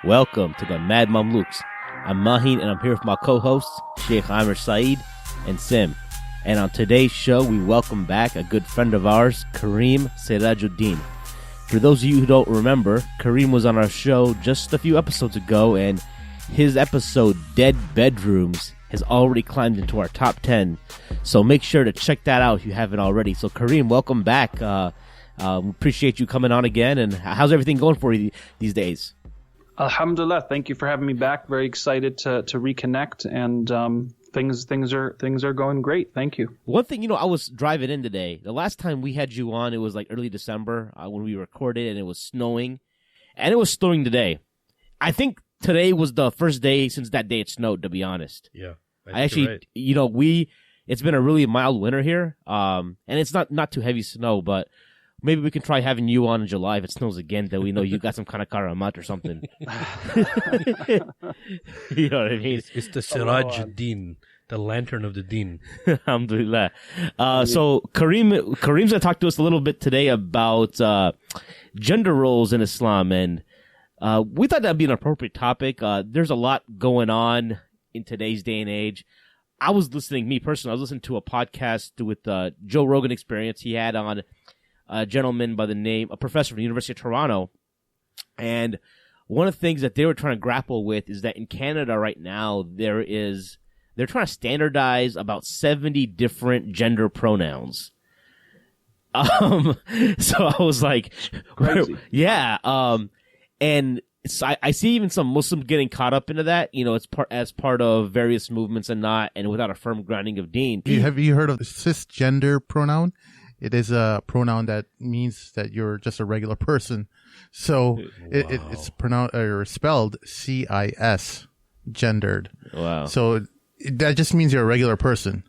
Welcome to the Mad Mamluks. I'm Mahin and I'm here with my co-hosts, Sheikh Amir Saeed and Sim. And on today's show, we welcome back a good friend of ours, Karim Serageldin. For those of you who don't remember, Karim was on our show just a few episodes ago, and his episode, Dead Bedrooms, has already climbed into our top 10. So make sure to check that out if you haven't already. So Karim, welcome back. Appreciate you coming on again. And how's everything going for you these days? Alhamdulillah. Thank you for having me back. Very excited to reconnect, and things are going great. Thank you. One thing, I was driving in today. The last time we had you on, it was like early December when we recorded, and it was snowing, and it was snowing today. I think today was the first day since that day it snowed. To be honest, yeah. I actually, right. It's been a really mild winter here, and it's not too heavy snow, but. Maybe we can try having you on in July if it snows again, that we know you got some kind of karamat or something. You know what I mean? It's the Serageldin, the lantern of the deen. Alhamdulillah. So Karim's going to talk to us a little bit today about gender roles in Islam, and we thought that'd be an appropriate topic. There's a lot going on in today's day and age. I was listening to a podcast with Joe Rogan Experience. He had on a gentleman by the name, a professor from the University of Toronto. And one of the things that they were trying to grapple with is that in Canada right now, they're trying to standardize about 70 different gender pronouns. So I was like, crazy. Yeah. And I see even some Muslims getting caught up into that. It's as part of various movements and without a firm grounding of deen. Have you heard of the cisgender pronoun? It is a pronoun that means that you're just a regular person. So it's pronounced or spelled CIS, gendered. Wow. So that just means you're a regular person.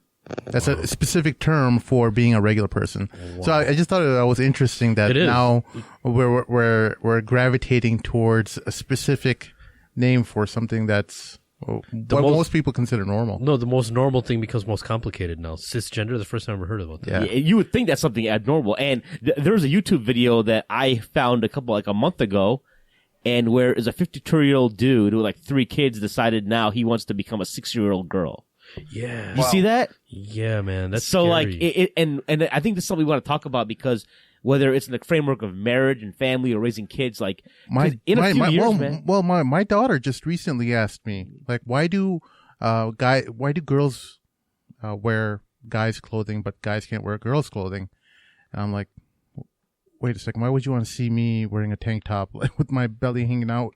That's a specific term for being a regular person. Wow. So I just thought that was interesting that now we're gravitating towards a specific name for something that's most people consider normal. No, the most normal thing becomes most complicated now. Cisgender, the first time I ever heard about that. Yeah. You would think that's something abnormal. And there was a YouTube video that I found a month ago, and where is a 52-year-old dude with 3 kids decided now he wants to become a 6-year-old girl. Yeah. You see that? Yeah, man. That's so scary. and I think this is something we want to talk about, because whether it's in the framework of marriage and family or raising kids, my daughter just recently asked me, why do girls wear guys' clothing but guys can't wear girls' clothing? And I'm like, wait a second, why would you want to see me wearing a tank top with my belly hanging out?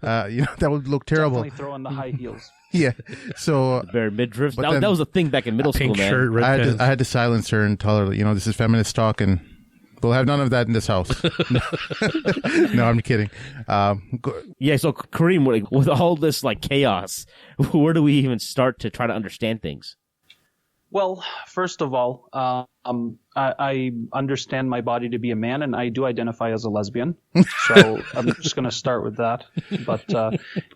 That would look terrible. Definitely throw on the high heels. Yeah, so the bare midriff. That was a thing back in middle school, man. Shirt, red I had to silence her and tell her, this is feminist talk, and we'll have none of that in this house. No, I'm kidding. Yeah, so Karim, with all this chaos, where do we even start to try to understand things? Well, first of all, I understand my body to be a man, and I do identify as a lesbian. So I'm just going to start with that. But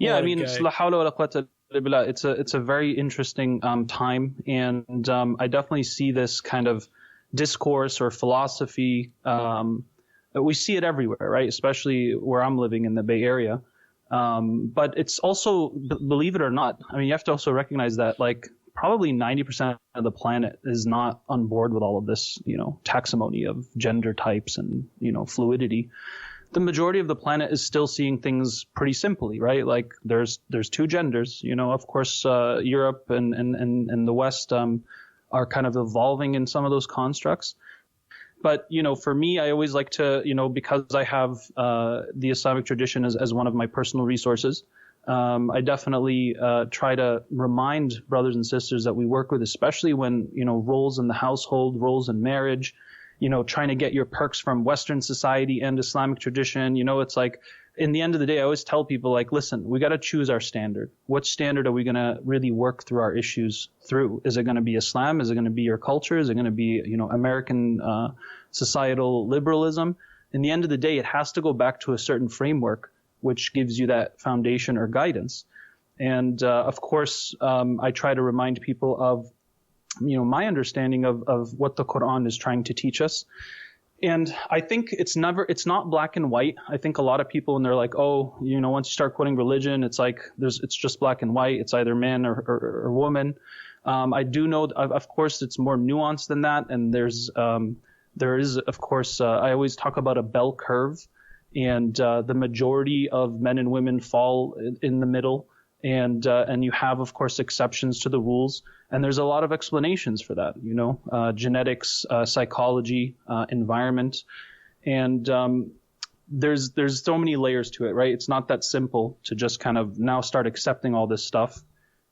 yeah, I mean, la hawla wa la quwwata illa billah, it's a very interesting time, and I definitely see this kind of discourse or philosophy. We see it everywhere, right? Especially where I'm living in the Bay Area. But it's also, believe it or not, I mean, you have to also recognize that probably 90% of the planet is not on board with all of this, taxonomy of gender types and, fluidity. The majority of the planet is still seeing things pretty simply, right? There's 2 genders, of course, Europe and the West, are kind of evolving in some of those constructs. But, for me, I always like to, because I have the Islamic tradition as one of my personal resources, I definitely try to remind brothers and sisters that we work with, especially when, roles in the household, roles in marriage, trying to get your perks from Western society and Islamic tradition. It's in the end of the day, I always tell people, listen, we got to choose our standard. What standard are we going to really work through our issues through? Is it going to be Islam? Is it going to be your culture? Is it going to be, American societal liberalism? In the end of the day, it has to go back to a certain framework which gives you that foundation or guidance. And of course, I try to remind people of my understanding of what the Quran is trying to teach us. And I think it's not black and white. I think a lot of people, when they're like, oh, once you start quoting religion, it's like it's just black and white. It's either man or woman. I do know, of course, it's more nuanced than that. And there is, of course, I always talk about a bell curve, and the majority of men and women fall in the middle. And you have, of course, exceptions to the rules. And there's a lot of explanations for that, genetics, psychology, environment. And there's so many layers to it, right? It's not that simple to just kind of now start accepting all this stuff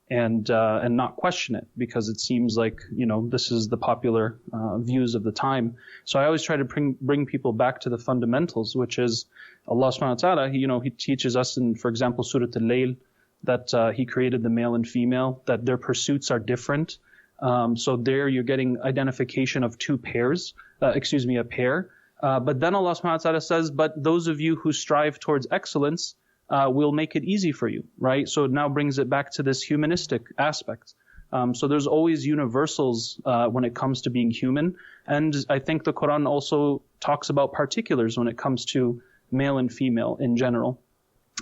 and not question it, because it seems like, this is the popular views of the time. So I always try to bring people back to the fundamentals, which is Allah subhanahu wa ta'ala, he teaches us in, for example, Surah Al-Layl, that he created the male and female, that their pursuits are different. So there you're getting identification of a pair. But then Allah subhanahu wa ta'ala says, but those of you who strive towards excellence will make it easy for you, right? So it now brings it back to this humanistic aspect. So there's always universals when it comes to being human. And I think the Quran also talks about particulars when it comes to male and female in general.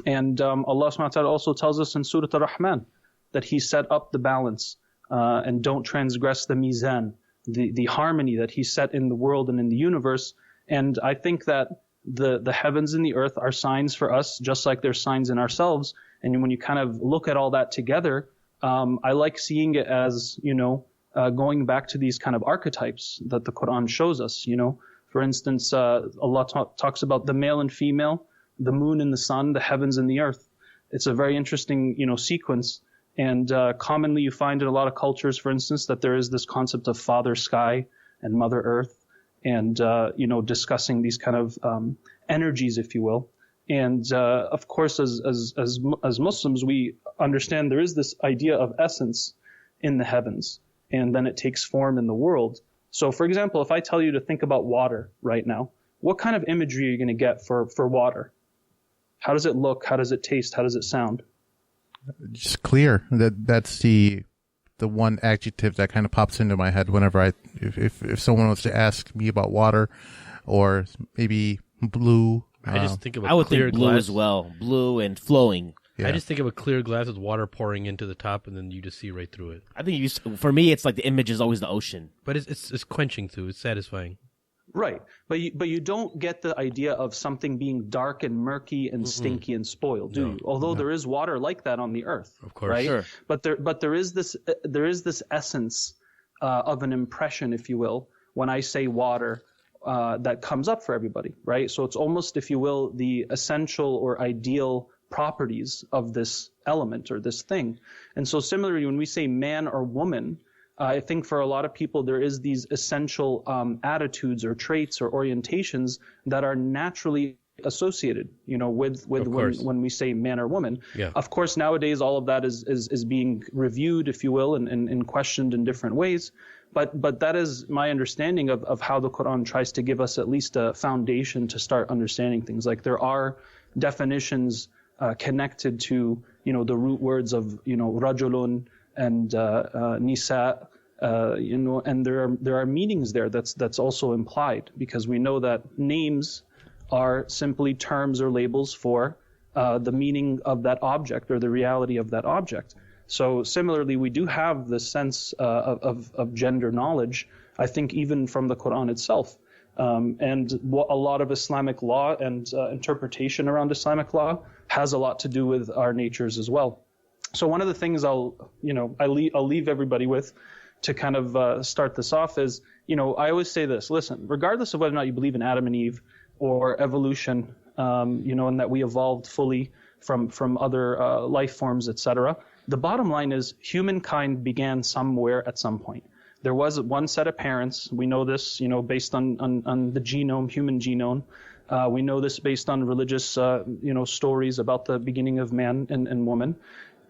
And Allah subhanahu wa ta'ala also tells us in Surah Ar-Rahman that He set up the balance and don't transgress the mizan, the harmony that He set in the world and in the universe. And I think that the heavens and the earth are signs for us, just like they're signs in ourselves. And when you kind of look at all that together, I like seeing it as, going back to these kind of archetypes that the Quran shows us. For instance, Allah talks about the male and female, the moon and the sun, the heavens and the earth. It's a very interesting, sequence. And commonly you find in a lot of cultures, for instance, that there is this concept of Father Sky and Mother Earth, and discussing these kind of energies, if you will. And of course, as Muslims, we understand there is this idea of essence in the heavens, and then it takes form in the world. So, for example, if I tell you to think about water right now, what kind of imagery are you going to get for water? How does it look? How does it taste? How does it sound? Just clear. That's the one adjective that kind of pops into my head whenever if someone was to ask me about water, or maybe blue. I just think of I would clear think blue glass as well, blue and flowing. Yeah. I just think of a clear glass with water pouring into the top, and then you just see right through it. I think for me, it's like the image is always the ocean. But it's quenching too. It's satisfying. Right, but you don't get the idea of something being dark and murky and stinky and spoiled, do you? Although there is water like that on the earth, Of course. right? Sure. But there is this essence of an impression, if you will, when I say water, that comes up for everybody, right? So it's almost, if you will, the essential or ideal properties of this element or this thing. And so similarly, when we say man or woman, I think for a lot of people, there is these essential attitudes or traits or orientations that are naturally associated, with when we say man or woman. Yeah. Of course, nowadays, all of that is being reviewed, if you will, and questioned in different ways. But that is my understanding of how the Quran tries to give us at least a foundation to start understanding things. Like there are definitions connected to, the root words of, rajulun and nisa, and there are meanings there that's also implied, because we know that names are simply terms or labels for the meaning of that object or the reality of that object. So similarly, we do have this sense of gender knowledge, I think, even from the Quran itself. And a lot of Islamic law and interpretation around Islamic law has a lot to do with our natures as well. So one of the things I'll leave everybody with to kind of start this off is, I always say this: listen, regardless of whether or not you believe in Adam and Eve or evolution, and that we evolved fully from other life forms, etc. The bottom line is humankind began somewhere at some point. There was one set of parents. We know this, based on the genome, human genome. We know this based on religious, stories about the beginning of man and woman.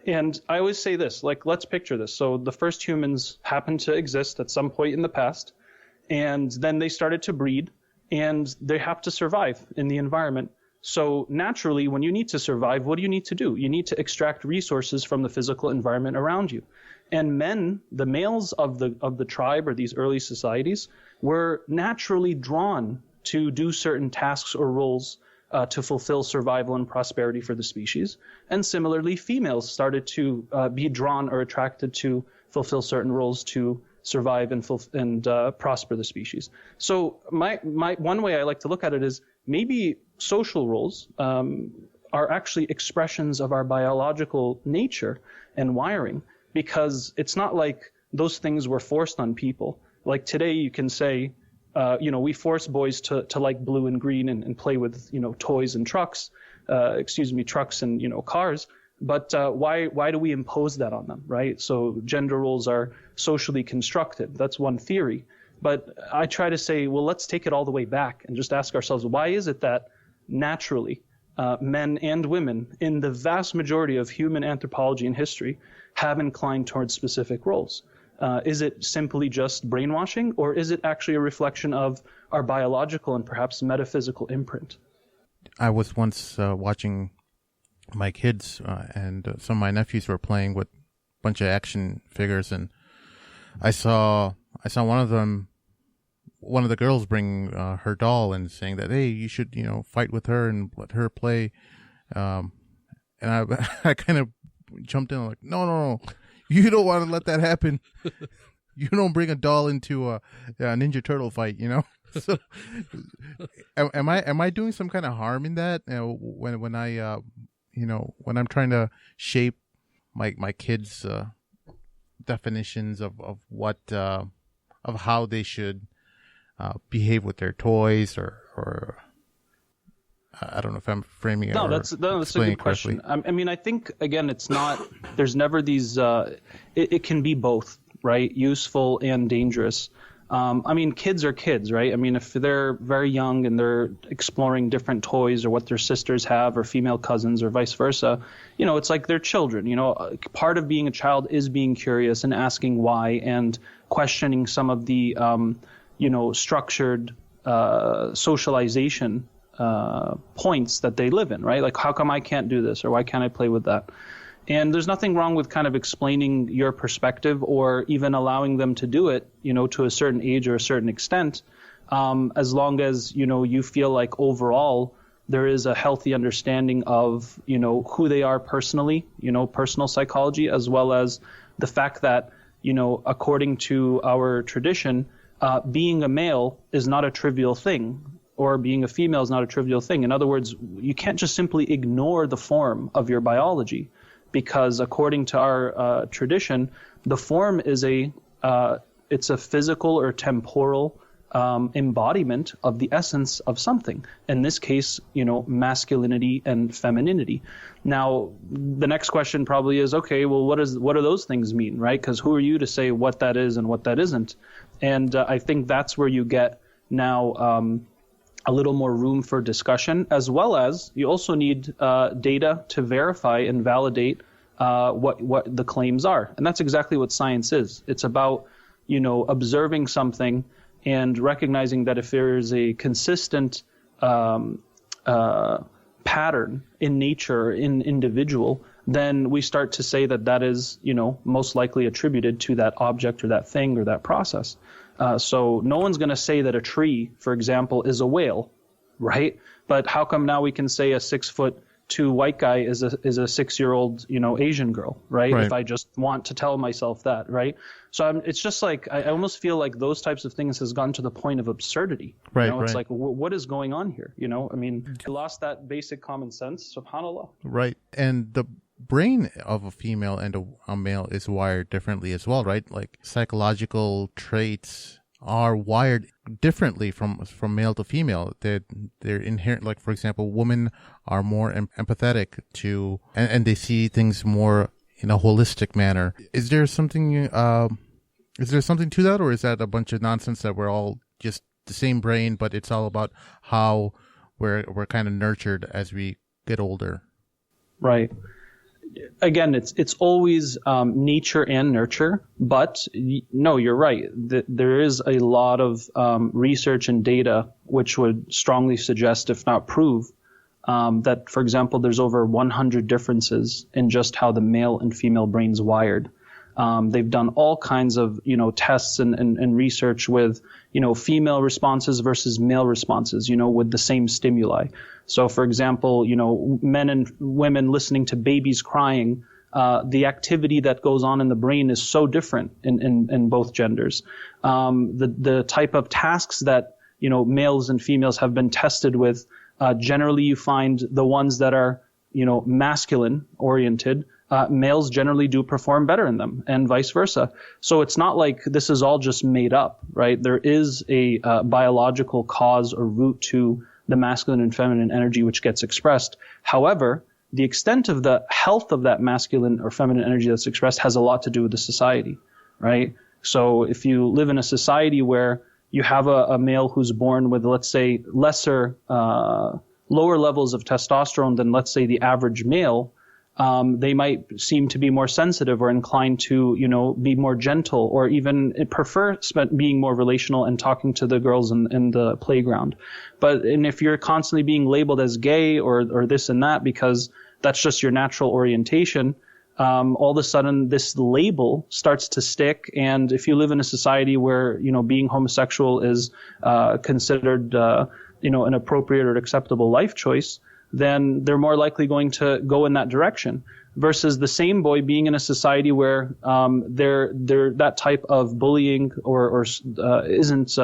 And I always say this, like, let's picture this. So the first humans happened to exist at some point in the past, and then they started to breed, and they have to survive in the environment. So naturally, when you need to survive, what do you need to do? You need to extract resources from the physical environment around you. And men, the males of the tribe or these early societies, were naturally drawn to do certain tasks or roles to fulfill survival and prosperity for the species. And similarly, females started to be drawn or attracted to fulfill certain roles to survive and prosper the species. So my one way I like to look at it is maybe social roles are actually expressions of our biological nature and wiring, because it's not like those things were forced on people. Like today you can say, we force boys to like blue and green and play with, toys and trucks, trucks and, cars. But why do we impose that on them, right? So gender roles are socially constructed. That's one theory. But I try to say, well, let's take it all the way back and just ask ourselves, why is it that naturally men and women in the vast majority of human anthropology and history have inclined towards specific roles? Is it simply just brainwashing, or is it actually a reflection of our biological and perhaps metaphysical imprint? I was once watching my kids and some of my nephews were playing with a bunch of action figures, and I saw one of the girls bring her doll and saying that, hey, you should fight with her and let her play, and I kind of jumped in like, no, you don't want to let that happen. You don't bring a doll into a Ninja Turtle fight, So, am I doing some kind of harm in that? When I when I'm trying to shape my kids' definitions of what of how they should behave with their toys, or I don't know if I'm framing it. No, that's a good question. I mean, I think again, it's not. There's never these. It can be both, right? Useful and dangerous. I mean, kids are kids, right? I mean, if they're very young and they're exploring different toys or what their sisters have or female cousins or vice versa, it's like they're children. Part of being a child is being curious and asking why and questioning some of the, structured socialization points that they live in, right? Like, how come I can't do this, or why can't I play with that? And there's nothing wrong with kind of explaining your perspective or even allowing them to do it, to a certain age or a certain extent, as long as, you feel like overall there is a healthy understanding of, who they are personally, personal psychology, as well as the fact that, according to our tradition, being a male is not a trivial thing, or being a female is not a trivial thing. In other words, you can't just simply ignore the form of your biology, because according to our tradition, the form is it's a physical or temporal embodiment of the essence of something. In this case, masculinity and femininity. Now, the next question probably is, okay, well, what do those things mean, right? Because who are you to say what that is and what that isn't? And I think that's where you get now a little more room for discussion, as well as you also need data to verify and validate what the claims are. And that's exactly what science is. It's about, observing something and recognizing that if there is a consistent pattern in nature, in individual, then we start to say that is, most likely attributed to that object or that thing or that process. So no one's going to say that a tree, for example, is a whale, right? But how come now we can say a 6'2" white guy is a 6-year-old, Asian girl, right? If I just want to tell myself that, right? So it's just like, I almost feel like those types of things has gone to the point of absurdity. Right. It's like, what is going on here? I mean, I lost that basic common sense, subhanAllah. Right. And the brain of a female and a male is wired differently as well, right? Like psychological traits are wired differently from male to female. They're inherent. Like, for example, women are more empathetic to, and they see things more in a holistic manner. Is there something to that, or is that a bunch of nonsense that we're all just the same brain, but it's all about how we're kind of nurtured as we get older? Right. Again, it's always nature and nurture, but no, you're right. There is a lot of research and data which would strongly suggest, if not prove, that, for example, there's over 100 differences in just how the male and female brains wired. They've done all kinds of, tests and research with, female responses versus male responses, with the same stimuli. So, for example, men and women listening to babies crying, the activity that goes on in the brain is so different in both genders. The type of tasks that, males and females have been tested with, generally you find the ones that are, masculine oriented, males generally do perform better in them, and vice versa. So it's not like this is all just made up, right? There is a biological cause or root to the masculine and feminine energy which gets expressed. However, the extent of the health of that masculine or feminine energy that's expressed has a lot to do with the society, right? So if you live in a society where you have a male who's born with, let's say, lower levels of testosterone than, let's say, the average male, they might seem to be more sensitive or inclined to, be more gentle, or even prefer being more relational and talking to the girls in the playground. And if you're constantly being labeled as gay or this and that because that's just your natural orientation, all of a sudden this label starts to stick. And if you live in a society where, being homosexual is considered, an appropriate or acceptable life choice, then they're more likely going to go in that direction. Versus the same boy being in a society where they're that type of bullying or isn't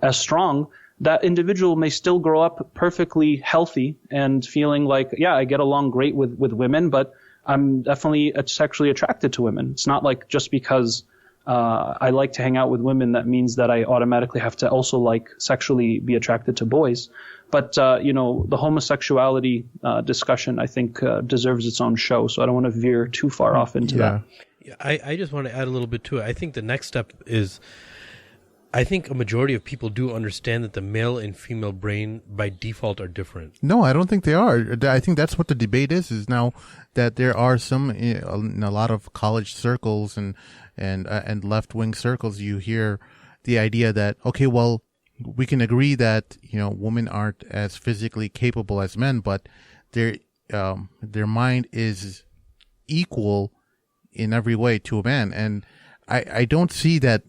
as strong, that individual may still grow up perfectly healthy and feeling like, yeah, I get along great with women, but I'm definitely sexually attracted to women. It's not like just because I like to hang out with women that means that I automatically have to also sexually be attracted to boys. But, the homosexuality discussion, I think, deserves its own show. So I don't want to veer too far off into that. Yeah, I just want to add a little bit to it. I think the next step is, I think a majority of people do understand that the male and female brain by default are different. No, I don't think they are. I think that's what the debate is now that there are some, in a lot of college circles and left-wing circles, you hear the idea that, okay, well, we can agree that, women aren't as physically capable as men, but their mind is equal in every way to a man. And I don't see that.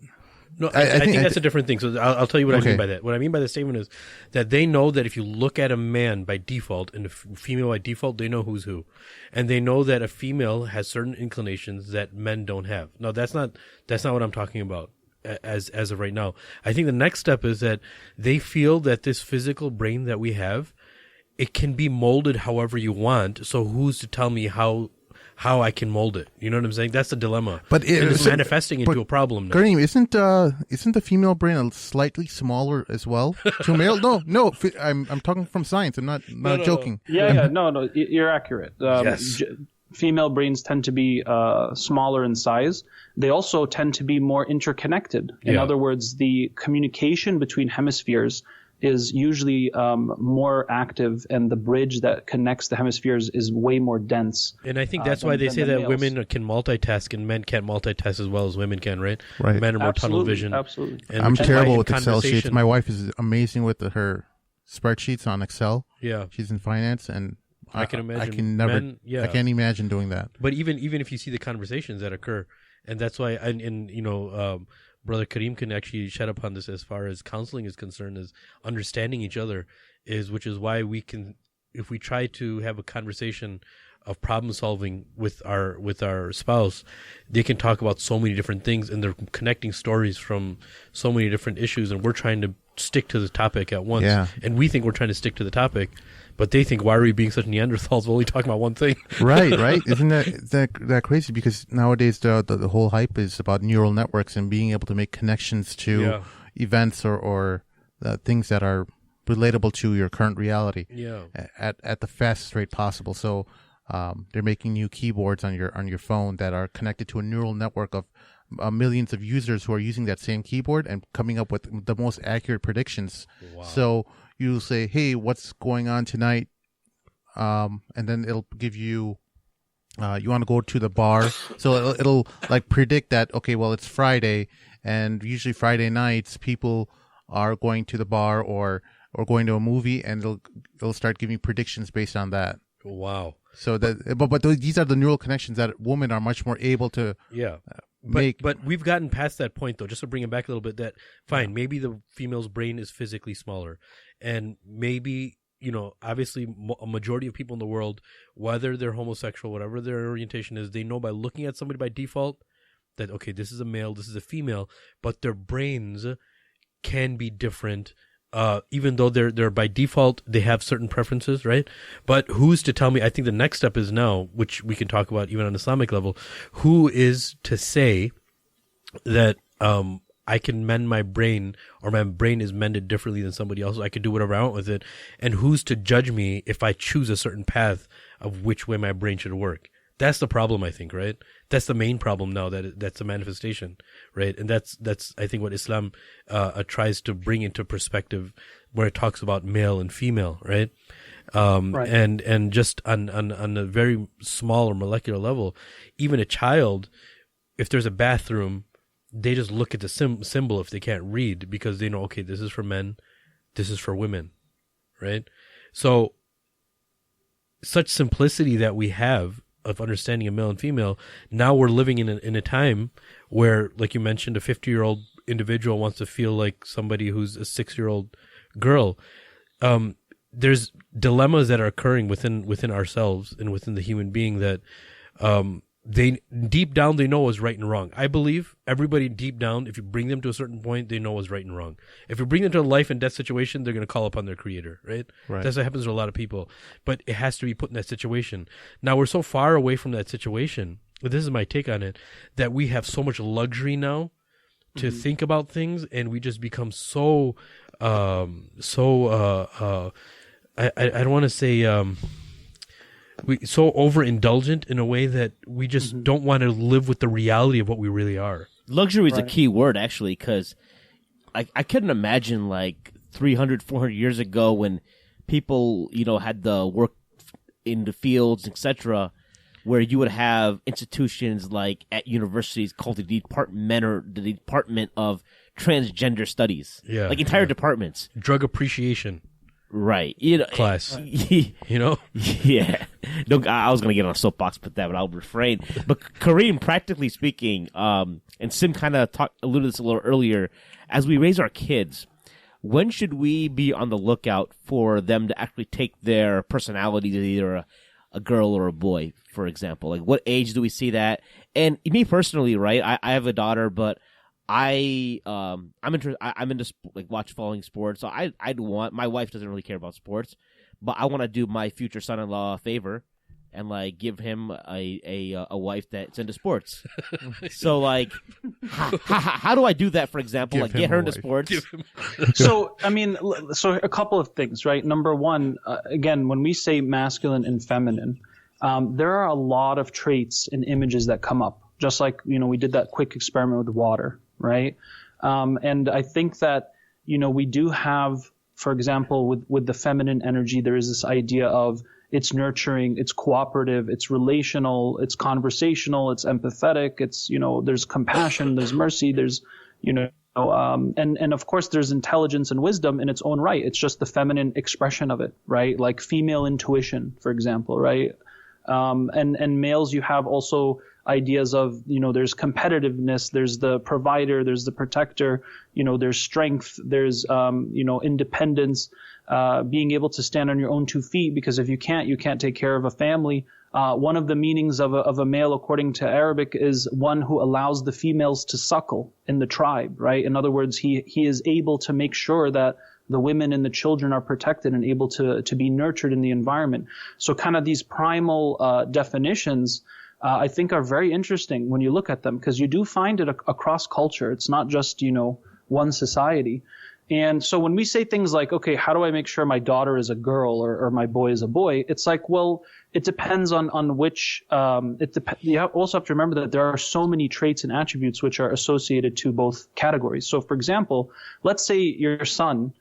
No, I think that's a different thing. So I'll tell you what I mean by that. What I mean by the statement is that they know that if you look at a man by default and a female by default, they know who's who. And they know that a female has certain inclinations that men don't have. No, that's not what I'm talking about as of right now. I think the next step is that they feel that this physical brain that we have, it can be molded however you want. So who's to tell me how I can mold it? You know what I'm saying? That's the dilemma. But it's manifesting into a problem now. Karim, isn't the female brain slightly smaller as well to male? No. I'm talking from science. I'm not joking. No, you're accurate. Yes. Female brains tend to be smaller in size. They also tend to be more interconnected. In other words, the communication between hemispheres is usually more active, and the bridge that connects the hemispheres is way more dense. And I think that's why they say that women can multitask and men can't multitask as well as women can, right? Right. Men are more tunnel vision. Absolutely. And I'm terrible with Excel sheets. My wife is amazing with her spreadsheets on Excel. Yeah. She's in finance, and I can imagine. I can't imagine doing that. But even if you see the conversations that occur, and that's why, Brother Karim can actually shed upon this as far as counseling is concerned, is understanding each other, which is why we can, if we try to have a conversation of problem solving with our spouse, they can talk about so many different things, and they're connecting stories from so many different issues, and we're trying to stick to the topic at once. Yeah. And we think we're trying to stick to the topic, but they think, why are we being such Neanderthals? We're only talking about one thing. Right. Isn't that crazy? Because nowadays the whole hype is about neural networks and being able to make connections to events or things that are relatable to your current reality. Yeah. At the fastest rate possible. So they're making new keyboards on your phone that are connected to a neural network of millions of users who are using that same keyboard and coming up with the most accurate predictions. Wow. So you say, hey, what's going on tonight? And then it'll give you, you want to go to the bar. So it'll like predict that, okay, well, it's Friday, and usually Friday nights people are going to the bar or going to a movie, and it'll start giving predictions based on that. Wow. So that, but these are the neural connections that women are much more able to But we've gotten past that point, though, just to bring it back a little bit, that, fine, maybe the female's brain is physically smaller. And maybe, obviously a majority of people in the world, whether they're homosexual, whatever their orientation is, they know by looking at somebody by default that, okay, this is a male, this is a female, but their brains can be different. Even though they're by default, they have certain preferences, right? But who's to tell me? I think the next step is now, which we can talk about even on Islamic level, who is to say that I can mend my brain, or my brain is mended differently than somebody else? I can do whatever I want with it. And who's to judge me if I choose a certain path of which way my brain should work? That's the problem, I think, right? That's the main problem now, that's a manifestation, right? And that's I think what Islam tries to bring into perspective, where it talks about male and female, right? Right. And just on a very small or molecular level, even a child, if there's a bathroom, they just look at the symbol if they can't read, because they know, okay, this is for men, this is for women, right? So such simplicity that we have of understanding of male and female, now we're living in a time where, like you mentioned, a 50-year-old individual wants to feel like somebody who's a 6-year-old girl. There's dilemmas that are occurring within ourselves and within the human being that they deep down they know what's right and wrong. I believe everybody deep down, if you bring them to a certain point, they know what's right and wrong. If you bring them to a life and death situation, they're going to call upon their creator, right? That's what happens to a lot of people. But it has to be put in that situation. Now, we're so far away from that situation, but this is my take on it, that we have so much luxury now to think about things, and we just become so I don't want to say we so overindulgent in a way that we just don't want to live with the reality of what we really are. Luxury is a key word, actually, because I couldn't imagine like 300, 400 years ago when people, had the work in the fields, etc., where you would have institutions like at universities called the Department of Transgender Studies. Yeah. Like entire departments. Drug appreciation. Right. Class. Yeah. No, I was going to get on a soapbox with that, but I'll refrain. But Karim, practically speaking, and Sim kind of alluded to this a little earlier, as we raise our kids, when should we be on the lookout for them to actually take their personality to either a girl or a boy, for example? Like, what age do we see that? And me personally, right, I have a daughter, but I'm into following sports. So I'd want, my wife doesn't really care about sports, but I want to do my future son-in-law a favor and like give him a wife that's into sports. So like, how do I do that? For example, like get her into sports. So I mean, so a couple of things, right? Number one, again, when we say masculine and feminine, there are a lot of traits and images that come up. Just like, we did that quick experiment with water, right? And I think that, we do have, for example, with the feminine energy, there is this idea of it's nurturing, it's cooperative, it's relational, it's conversational, it's empathetic, it's, there's compassion, there's mercy, there's, and of course there's intelligence and wisdom in its own right. It's just the feminine expression of it, right? Like female intuition, for example, right? And males, you have also ideas of, there's competitiveness, there's the provider, there's the protector, there's strength, there's, independence, being able to stand on your own 2 feet, because if you can't take care of a family. One of the meanings of a male, according to Arabic, is one who allows the females to suckle in the tribe, right? In other words, he is able to make sure that the women and the children are protected and able to be nurtured in the environment. So kind of these primal definitions, I think, are very interesting when you look at them, because you do find it across culture. It's not just, one society. And so when we say things like, okay, how do I make sure my daughter is a girl or my boy is a boy? It's like, well, it depends on which, you also have to remember that there are so many traits and attributes which are associated to both categories. So for example, let's say your son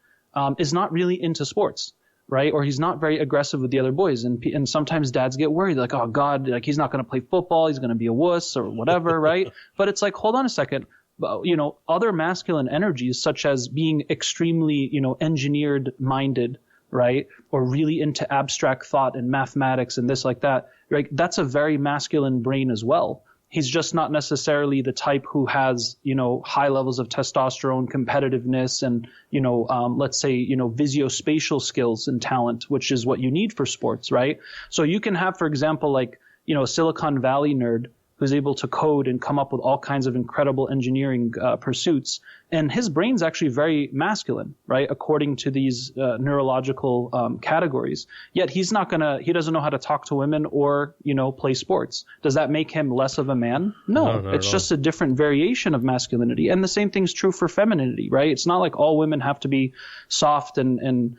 is not really into sports, right? Or he's not very aggressive with the other boys. And sometimes dads get worried, like, oh God, like he's not going to play football. He's going to be a wuss or whatever, right? But it's like, hold on a second. Other masculine energies, such as being extremely, engineered minded, right? Or really into abstract thought and mathematics and this like that, right? That's a very masculine brain as well. He's just not necessarily the type who has, high levels of testosterone, competitiveness, and, let's say, visuospatial skills and talent, which is what you need for sports, right? So you can have, for example, like, a Silicon Valley nerd who's able to code and come up with all kinds of incredible engineering pursuits. And his brain's actually very masculine, right? According to these neurological categories. Yet he doesn't know how to talk to women or, play sports. Does that make him less of a man? No, it's just a different variation of masculinity. And the same thing's true for femininity, right? It's not like all women have to be soft and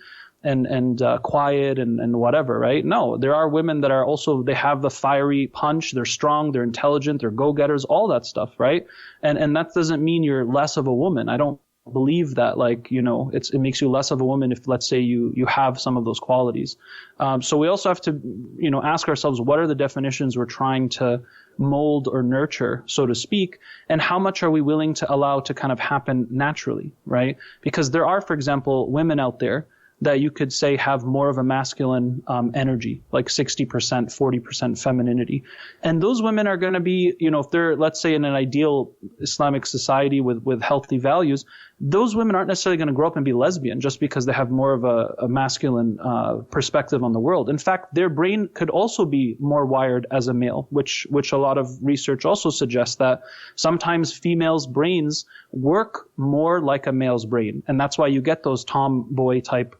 quiet and whatever, right? No, there are women that are also, they have the fiery punch, they're strong, they're intelligent, they're go-getters, all that stuff, right? And that doesn't mean you're less of a woman. I don't believe that, like, it makes you less of a woman if, let's say, you have some of those qualities. So we also have to, ask ourselves, what are the definitions we're trying to mold or nurture, so to speak, and how much are we willing to allow to kind of happen naturally, right? Because there are, for example, women out there that you could say have more of a masculine energy, like 60%, 40% femininity. And those women are going to be, if they're, let's say, in an ideal Islamic society with healthy values, those women aren't necessarily going to grow up and be lesbian just because they have more of a masculine perspective on the world. In fact, their brain could also be more wired as a male, which a lot of research also suggests that sometimes females' brains work more like a male's brain. And that's why you get those tomboy type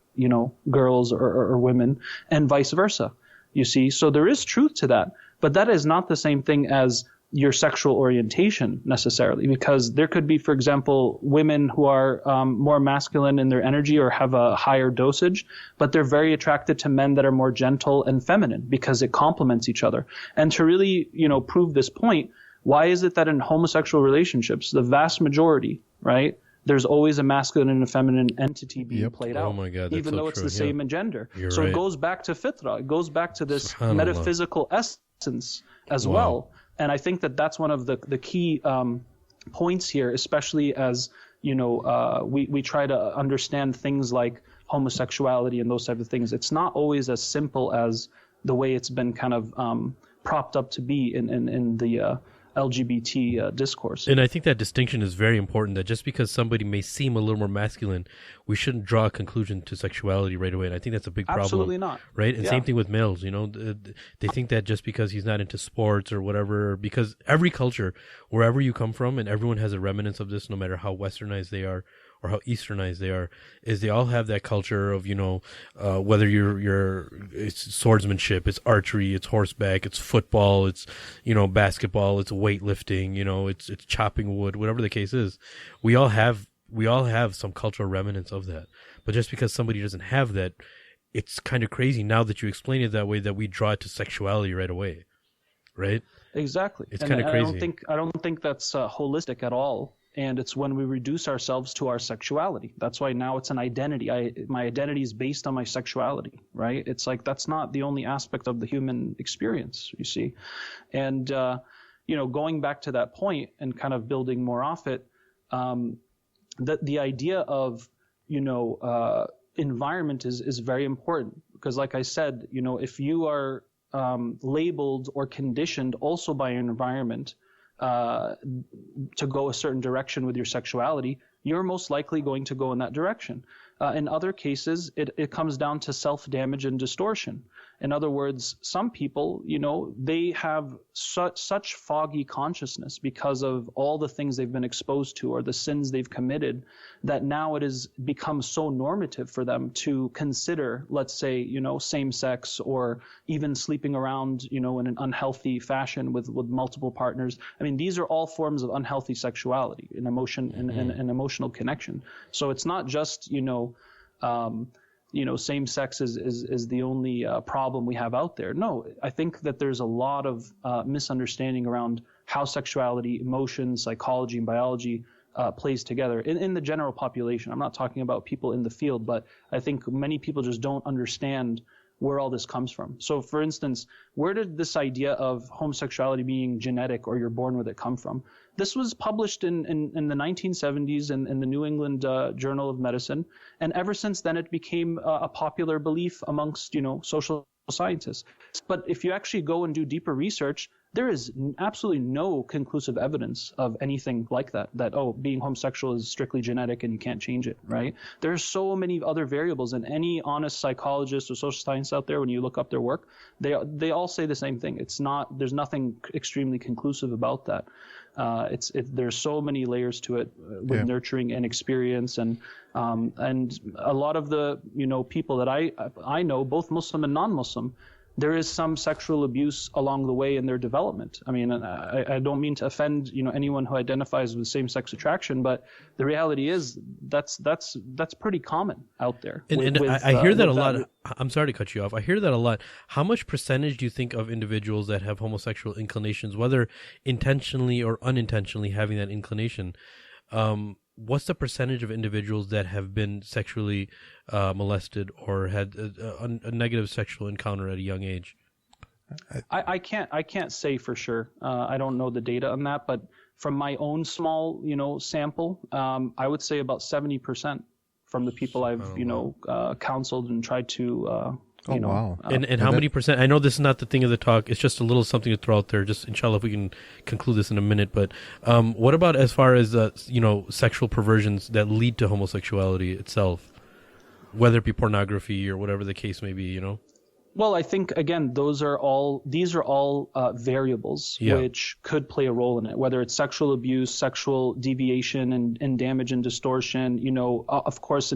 girls or women, and vice versa, you see. So there is truth to that, but that is not the same thing as your sexual orientation necessarily, because there could be, for example, women who are more masculine in their energy or have a higher dosage, but they're very attracted to men that are more gentle and feminine because it complements each other. And to really, prove this point, why is it that in homosexual relationships, the vast majority, right, there's always a masculine and a feminine entity being played out, even though it's the same in gender. So it goes back to fitra. It goes back to this metaphysical essence as well. And I think that that's one of the key points here, especially as, we try to understand things like homosexuality and those type of things. It's not always as simple as the way it's been kind of propped up to be in the LGBT discourse. And I think that distinction is very important, that just because somebody may seem a little more masculine, we shouldn't draw a conclusion to sexuality right away. And I think that's a big problem. Absolutely not. Right? And same thing with males, they think that just because he's not into sports or whatever, because every culture, wherever you come from, and everyone has a remnants of this, no matter how westernized they are or how easternized they are, is they all have that culture of, whether it's swordsmanship, it's archery, it's horseback, it's football, it's, basketball, it's weightlifting, it's chopping wood, whatever the case is. We all have some cultural remnants of that. But just because somebody doesn't have that, it's kind of crazy now that you explain it that way, that we draw it to sexuality right away. Right? Exactly. It's kind of crazy. I don't think that's holistic at all. And it's when we reduce ourselves to our sexuality. That's why now it's an identity. My identity is based on my sexuality, right? It's like that's not the only aspect of the human experience, you see. And, going back to that point and kind of building more off it, the idea of, environment is very important. Because like I said, if you are labeled or conditioned also by an environment, to go a certain direction with your sexuality, you're most likely going to go in that direction. In other cases, it comes down to self-damage and distortion. In other words, some people, they have such foggy consciousness because of all the things they've been exposed to or the sins they've committed, that now it has become so normative for them to consider, let's say, same sex or even sleeping around, in an unhealthy fashion with multiple partners. I mean, these are all forms of unhealthy sexuality and emotion and emotional connection. So it's not just, same sex is the only problem we have out there. No, I think that there's a lot of misunderstanding around how sexuality, emotions, psychology, and biology plays together in the general population. I'm not talking about people in the field, but I think many people just don't understand where all this comes from. So, for instance, where did this idea of homosexuality being genetic or you're born with it come from? This was published in the 1970s in the New England Journal of Medicine, and ever since then it became a popular belief amongst social scientists. But if you actually go and do deeper research, there is absolutely no conclusive evidence of anything like that, being homosexual is strictly genetic and you can't change it, right? There's so many other variables, and any honest psychologist or social science out there, when you look up their work, they all say the same thing. There's nothing extremely conclusive about that. There's so many layers to it with nurturing and experience, and a lot of the people that I know, both Muslim and non-Muslim, there is some sexual abuse along the way in their development. I mean, I don't mean to offend anyone who identifies with same-sex attraction, but the reality is that's pretty common out there. I hear that a lot. I'm sorry to cut you off. I hear that a lot. How much percentage do you think of individuals that have homosexual inclinations, whether intentionally or unintentionally having that inclination? What's the percentage of individuals that have been sexually molested or had a negative sexual encounter at a young age? I can't say for sure. I don't know the data on that, but from my own small sample, I would say about 70% from the people I've counseled and tried to. Wow. And how many percent? I know this is not the thing of the talk. It's just a little something to throw out there. Just inshallah, if we can conclude this in a minute. But what about as far as sexual perversions that lead to homosexuality itself, whether it be pornography or whatever the case may be? Well, I think, again, these are all variables which could play a role in it, whether it's sexual abuse, sexual deviation and damage and distortion, of course,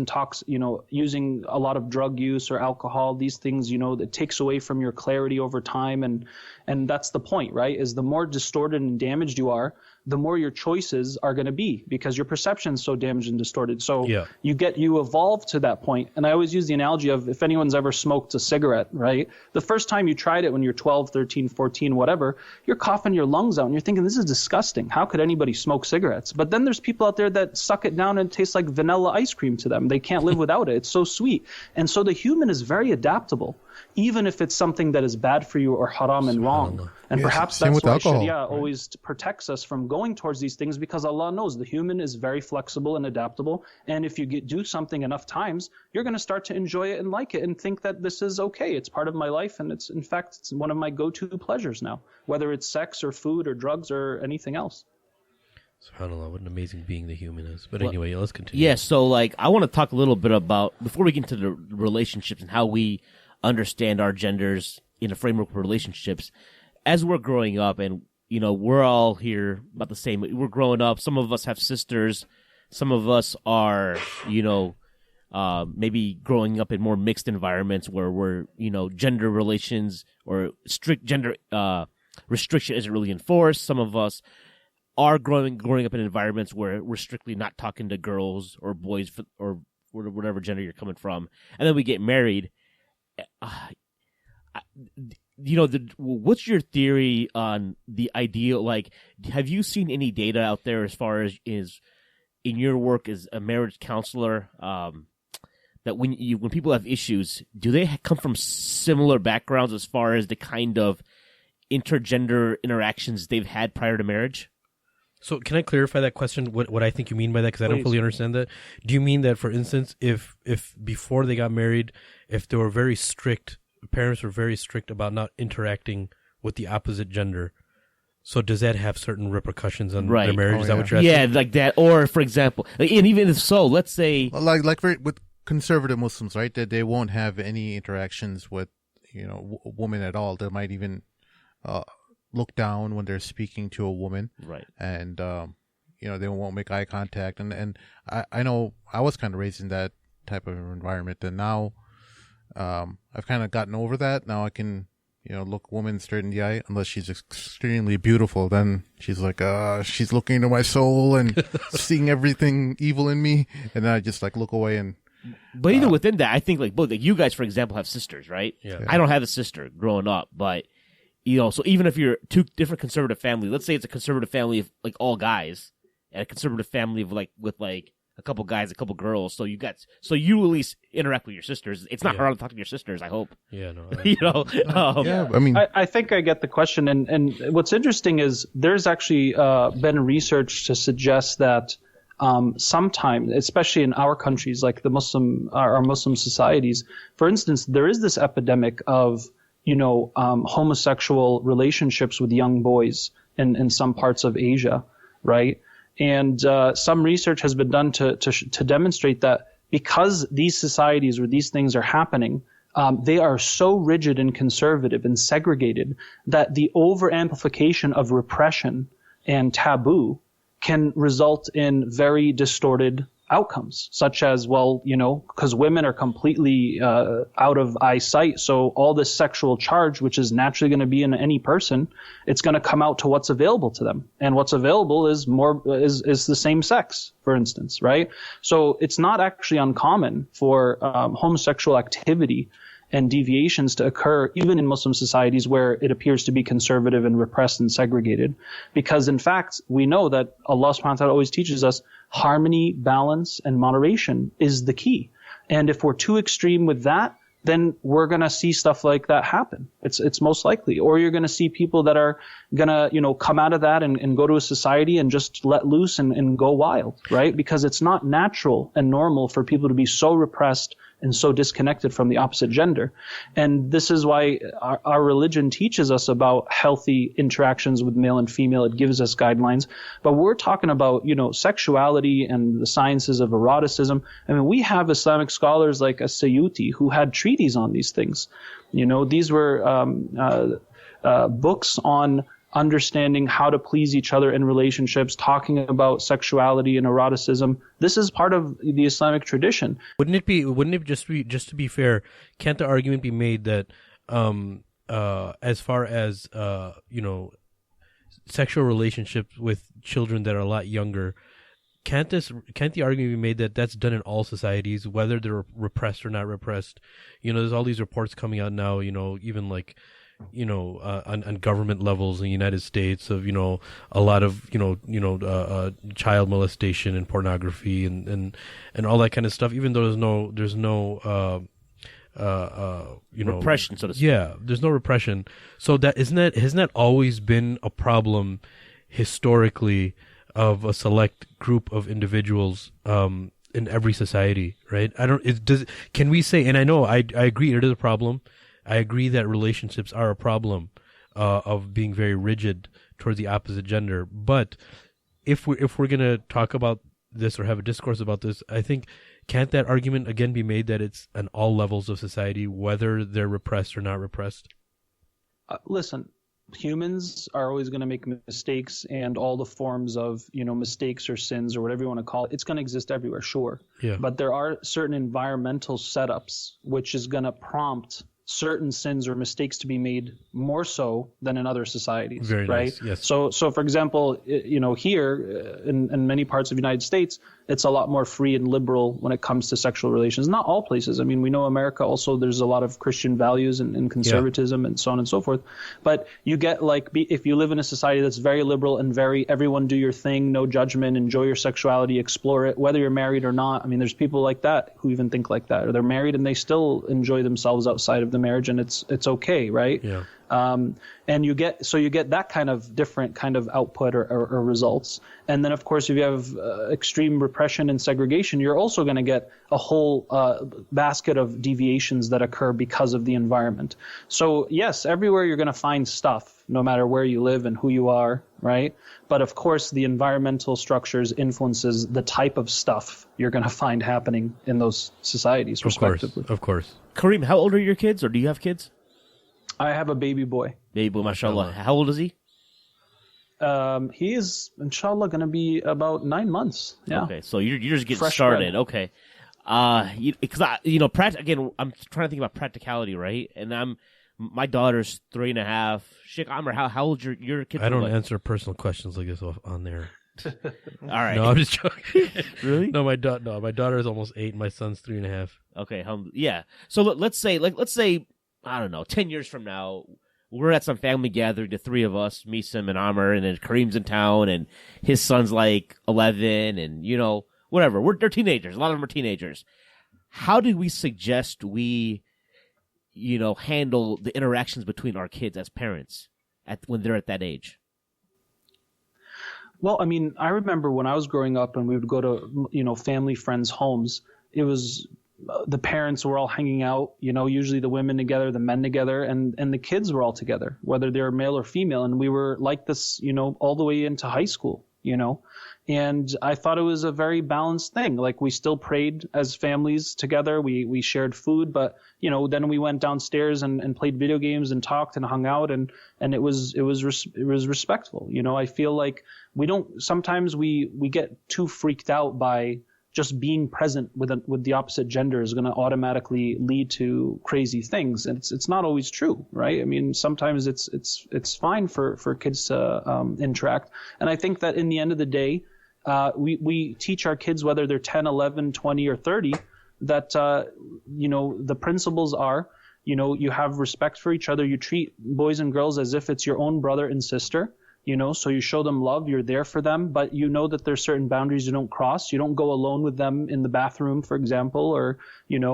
using a lot of drug use or alcohol, these things, that takes away from your clarity over time. And that's the point, right, is the more distorted and damaged you are, the more your choices are going to be, because your perception is so damaged and distorted. So you evolve to that point. And I always use the analogy of, if anyone's ever smoked a cigarette, right? The first time you tried it when you're 12, 13, 14, whatever, you're coughing your lungs out and you're thinking, this is disgusting. How could anybody smoke cigarettes? But then there's people out there that suck it down and it tastes like vanilla ice cream to them. They can't live without it. It's so sweet. And so the human is very adaptable, even if it's something that is bad for you or haram and wrong. And perhaps that's why Sharia always protects us from going towards these things, because Allah knows the human is very flexible and adaptable. And if you do something enough times, you're going to start to enjoy it and like it and think that this is okay. It's part of my life. And it's one of my go-to pleasures now, whether it's sex or food or drugs or anything else. SubhanAllah, what an amazing being the human is. But anyway, let's continue. Yeah, so I want to talk a little bit about, before we get into the relationships and how we understand our genders in a framework of relationships, as we're growing up, and we're all here about the same. We're growing up. Some of us have sisters. Some of us are, maybe growing up in more mixed environments where we're, gender relations or strict gender restriction isn't really enforced. Some of us are growing up in environments where we're strictly not talking to girls or boys or whatever gender you're coming from, and then we get married. What's your theory on the ideal? Have you seen any data out there as far as is in your work as a marriage counselor, that when people have issues, do they come from similar backgrounds as far as the kind of intergender interactions they've had prior to marriage? So can I clarify that question, what I think you mean by that, because I don't fully understand that. Do you mean that, for instance, if before they got married, if they were very strict, parents were very strict about not interacting with the opposite gender, so does that have certain repercussions on their marriage? Is that what you're asking? Yeah, like that. Or, for example, and even if so, let's say... with conservative Muslims, right, that they won't have any interactions with, women at all. They might even... look down when they're speaking to a woman, right? And they won't make eye contact. And I know I was kind of raised in that type of environment, and now I've kind of gotten over that. Now I can look women straight in the eye, unless she's extremely beautiful. Then she's like, she's looking into my soul and seeing everything evil in me, and then I just look away. And but even within that, I think both you guys, for example, have sisters, right? Yeah. I don't have a sister growing up, but. So even if you're two different conservative families, let's say it's a conservative family of all guys, and a conservative family of with a couple guys, a couple girls. So you at least interact with your sisters. It's not hard to talk to your sisters, I hope. Yeah, no. I think I get the question, and what's interesting is there's actually been research to suggest that sometimes, especially in our countries, like our Muslim societies, for instance, there is this epidemic of homosexual relationships with young boys in some parts of Asia, right? And some research has been done to demonstrate that because these societies where these things are happening, they are so rigid and conservative and segregated that the over-amplification of repression and taboo can result in very distorted outcomes, such as, because women are completely out of eyesight, so all this sexual charge, which is naturally going to be in any person, it's going to come out to what's available to them, and what's available is the same sex, for instance, right? So it's not actually uncommon for homosexual activity and deviations to occur even in Muslim societies where it appears to be conservative and repressed and segregated. Because in fact, we know that Allah subhanahu wa ta'ala always teaches us harmony, balance, and moderation is the key. And if we're too extreme with that, then we're going to see stuff like that happen. It's most likely. Or you're going to see people that are going to, come out of that and go to a society and just let loose and go wild, right? Because it's not natural and normal for people to be so repressed and so disconnected from the opposite gender. And this is why our religion teaches us about healthy interactions with male and female. It gives us guidelines. But we're talking about, sexuality and the sciences of eroticism. I mean, we have Islamic scholars like As-Sayyuti who had treatises on these things. These were books on understanding how to please each other in relationships, talking about sexuality and eroticism. This is part of the Islamic tradition. Wouldn't it just to be fair, can't the argument be made that as far as sexual relationships with children that are a lot younger, can't the argument be made that that's done in all societies, whether they're repressed or not repressed? There's all these reports coming out now, even like on government levels in the United States of, a lot of, child molestation and pornography and all that kind of stuff, even though there's no repression, so to speak. Yeah, there's no repression. So hasn't that always been a problem historically of a select group of individuals, in every society, right? Can we say, and I know I agree it is a problem. I agree that relationships are a problem of being very rigid towards the opposite gender. But if we're gonna talk about this or have a discourse about this, I think can't that argument again be made that it's on all levels of society, whether they're repressed or not repressed? Listen, humans are always going to make mistakes, and all the forms of mistakes or sins or whatever you want to call it, it's going to exist everywhere, sure. Yeah. But there are certain environmental setups which is going to prompt certain sins or mistakes to be made more so than in other societies. Very right? Nice. Yes. So for example, here in many parts of the United States, it's a lot more free and liberal when it comes to sexual relations. Not all places. I mean, we know America also, there's a lot of Christian values and conservatism and so on and so forth. But you get if you live in a society that's very liberal and very everyone do your thing, no judgment, enjoy your sexuality, explore it, whether you're married or not. I mean, there's people like that who even think like that, or they're married and they still enjoy themselves outside of the marriage, and it's okay, right? Yeah. And you get that kind of different kind of output or results. And then, of course, if you have extreme repression and segregation, you're also going to get a whole basket of deviations that occur because of the environment. So, yes, everywhere you're going to find stuff, no matter where you live and who you are, right? But, of course, the environmental structures influences the type of stuff you're going to find happening in those societies, respectively. Of course. Karim, how old are your kids, or do you have kids? I have a baby boy. Baby boy, mashallah. How old is he? He is, inshallah, going to be about 9 months. Yeah. Okay, so you're just getting Fresh started. bread. Okay. Because again, I'm trying to think about practicality, right? And my daughter's 3.5. Sheikh Amir, how old's your kid? I don't answer personal questions like this on there. All right. No, I'm just joking. Really? No, my daughter is almost 8. My son's 3.5. Okay. Yeah. So let's say, I don't know, 10 years from now, we're at some family gathering, the three of us, me, Sim, and Amr, and then Kareem's in town, and his son's like 11, and, whatever. They're teenagers. A lot of them are teenagers. How do we suggest we, handle the interactions between our kids as parents when they're at that age? Well, I mean, I remember when I was growing up and we would go to, family friends' homes, it was the parents were all hanging out, usually the women together, the men together, and the kids were all together, whether they're male or female. And we were like this, all the way into high school, and I thought it was a very balanced thing. Like, we still prayed as families together. We shared food, but, then we went downstairs and played video games and talked and hung out, and it was respectful. I feel like sometimes we get too freaked out by just being present with the opposite gender is going to automatically lead to crazy things, and it's not always true, right? I mean, sometimes it's fine for kids to interact, and I think that in the end of the day, we teach our kids, whether they're 10, 11, 20, or 30, that the principles are, you have respect for each other, you treat boys and girls as if it's your own brother and sister. So you show them love, you're there for them, but that there's certain boundaries you don't cross. You don't go alone with them in the bathroom, for example, or, you're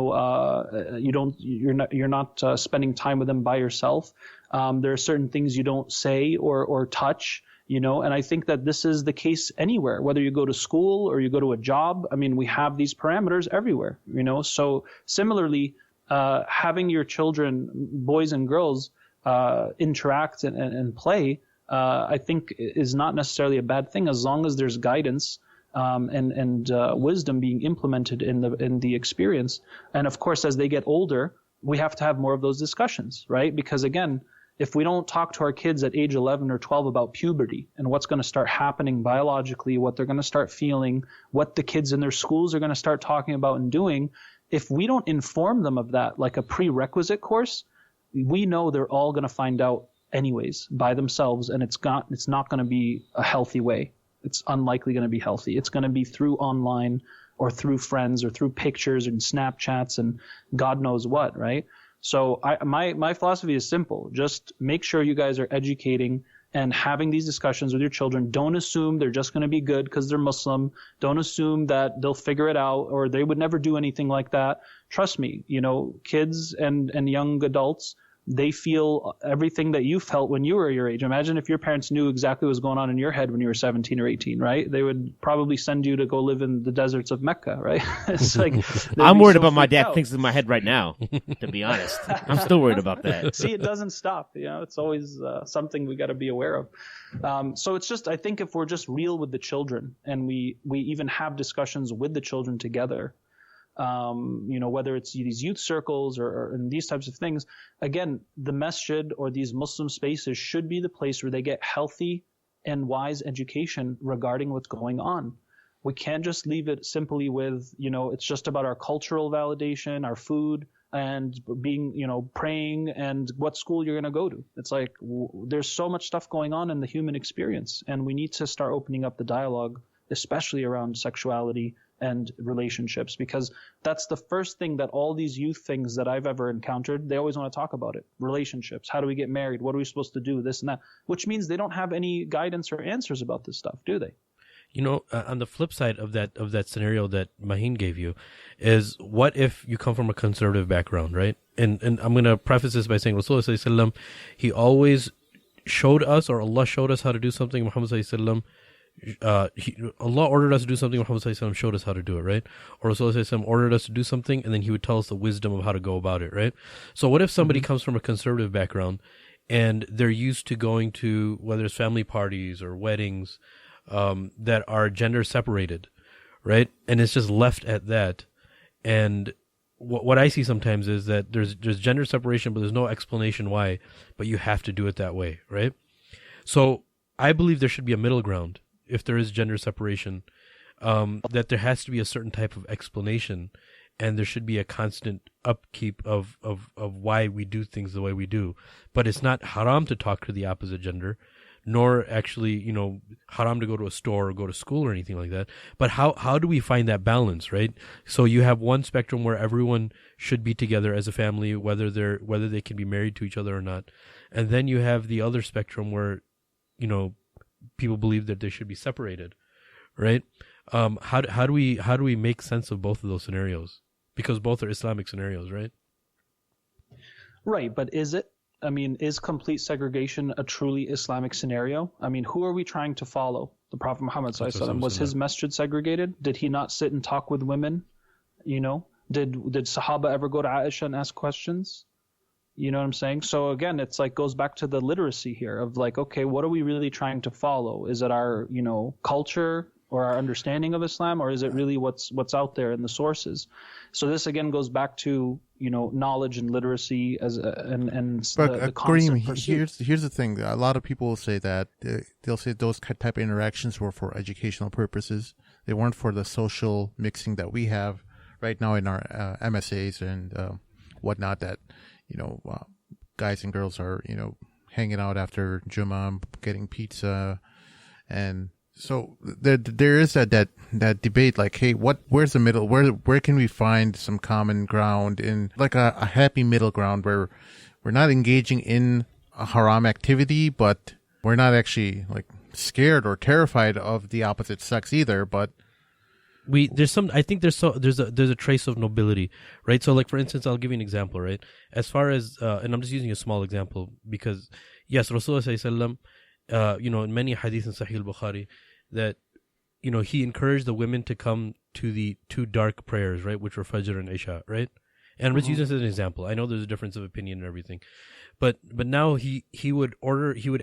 not spending time with them by yourself. There are certain things you don't say or touch, and I think that this is the case anywhere, whether you go to school or you go to a job. I mean, we have these parameters everywhere, so similarly, having your children, boys and girls, interact and play, I think is not necessarily a bad thing, as long as there's guidance and wisdom being implemented in the experience. And of course, as they get older, we have to have more of those discussions, right? Because again, if we don't talk to our kids at age 11 or 12 about puberty and what's going to start happening biologically, what they're going to start feeling, what the kids in their schools are going to start talking about and doing, if we don't inform them of that like a prerequisite course, we know they're all going to find out anyways by themselves, and it's not going to be a healthy way. It's unlikely going to be healthy. It's going to be through online or through friends or through pictures and Snapchats and God knows what, right? So my philosophy is simple. Just make sure you guys are educating and having these discussions with your children. Don't assume they're just going to be good because they're Muslim. Don't assume that they'll figure it out or they would never do anything like that. Trust me, kids and young adults, they feel everything that you felt when you were your age. Imagine if your parents knew exactly what was going on in your head when you were 17 or 18, right? They would probably send you to go live in the deserts of Mecca, right? It's like I'm worried about my dad thinks in my head right now, to be honest. I'm still worried about that. See, it doesn't stop. It's always something we got to be aware of. So it's just, I think if we're just real with the children and we even have discussions with the children together, whether it's these youth circles or these types of things, again, the masjid or these Muslim spaces should be the place where they get healthy and wise education regarding what's going on. We can't just leave it simply with, it's just about our cultural validation, our food, and being, praying and what school you're going to go to. It's like there's so much stuff going on in the human experience, and we need to start opening up the dialogue, especially around sexuality and relationships, because that's the first thing that all these youth things that I've ever encountered, they always want to talk about it. Relationships. How do we get married? What are we supposed to do? This and that, which means they don't have any guidance or answers about this stuff, do they? On the flip side of that scenario that Mahin gave you is, what if you come from a conservative background, right? And I'm going to preface this by saying Rasulullah sallallahu alaihi wasallam, he always showed us, or Allah showed us how to do something. Muhammad sallallahu alaihi wasallam, Allah ordered us to do something, Muhammad sallallahu alaihi wasallam showed us how to do it, right? Or Rasulullah sallallahu alaihi wasallam ordered us to do something, and then he would tell us the wisdom of how to go about it, right? So what if somebody comes from a conservative background and they're used to going to, whether it's family parties or weddings, that are gender separated, right? And it's just left at that. And what I see sometimes is that there's gender separation, but there's no explanation why, but you have to do it that way, right? So I believe there should be a middle ground. If there is gender separation, that there has to be a certain type of explanation, and there should be a constant upkeep of why we do things the way we do. But it's not haram to talk to the opposite gender, nor actually, haram to go to a store or go to school or anything like that. But how do we find that balance, right? So you have one spectrum where everyone should be together as a family, whether they can be married to each other or not. And then you have the other spectrum where, people believe that they should be separated, right? How do we make sense of both of those scenarios? Because both are Islamic scenarios, right? Right, but is it? I mean, is complete segregation a truly Islamic scenario? I mean, who are we trying to follow? The Prophet Muhammad sallallahu alaihi wasallam, was his masjid segregated? Did he not sit and talk with women? Did Sahaba ever go to Aisha and ask questions? You know what I'm saying? So again, it's like goes back to the literacy here of like, okay, what are we really trying to follow? Is it our, culture or our understanding of Islam, or is it really what's out there in the sources? So this again goes back to, knowledge and literacy as the Karim, here's the thing. A lot of people will say that they'll say those type of interactions were for educational purposes. They weren't for the social mixing that we have right now in our MSAs and whatnot, that guys and girls are hanging out after Jummah, getting pizza, and so there is that debate, like, hey, where's the middle? Where can we find some common ground in like a happy middle ground where we're not engaging in a haram activity, but we're not actually like scared or terrified of the opposite sex either, but there's a trace of nobility, right? So like, for instance, I'll give you an example, right? As far as and I'm just using a small example because yes, Rasulullah sallallahu alaihi wasallam, in many hadith in Sahih al-Bukhari, that he encouraged the women to come to the two dark prayers, right, which were Fajr and Isha, right? And I'm just using this as an example. I know there's a difference of opinion and everything, but now he would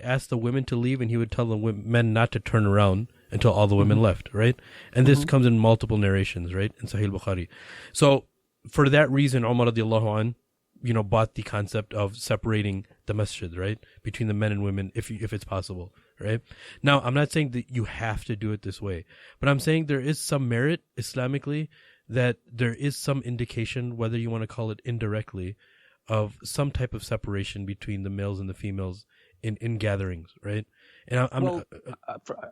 ask the women to leave, and he would tell the men not to turn around until all the women left, right? And this comes in multiple narrations, right, in Sahih Bukhari. So for that reason, Umar radiallahu anh, bought the concept of separating the masjid, right, between the men and women, if it's possible, right? Now, I'm not saying that you have to do it this way, but I'm saying there is some merit Islamically, that there is some indication, whether you want to call it indirectly, of some type of separation between the males and the females in gatherings, right? And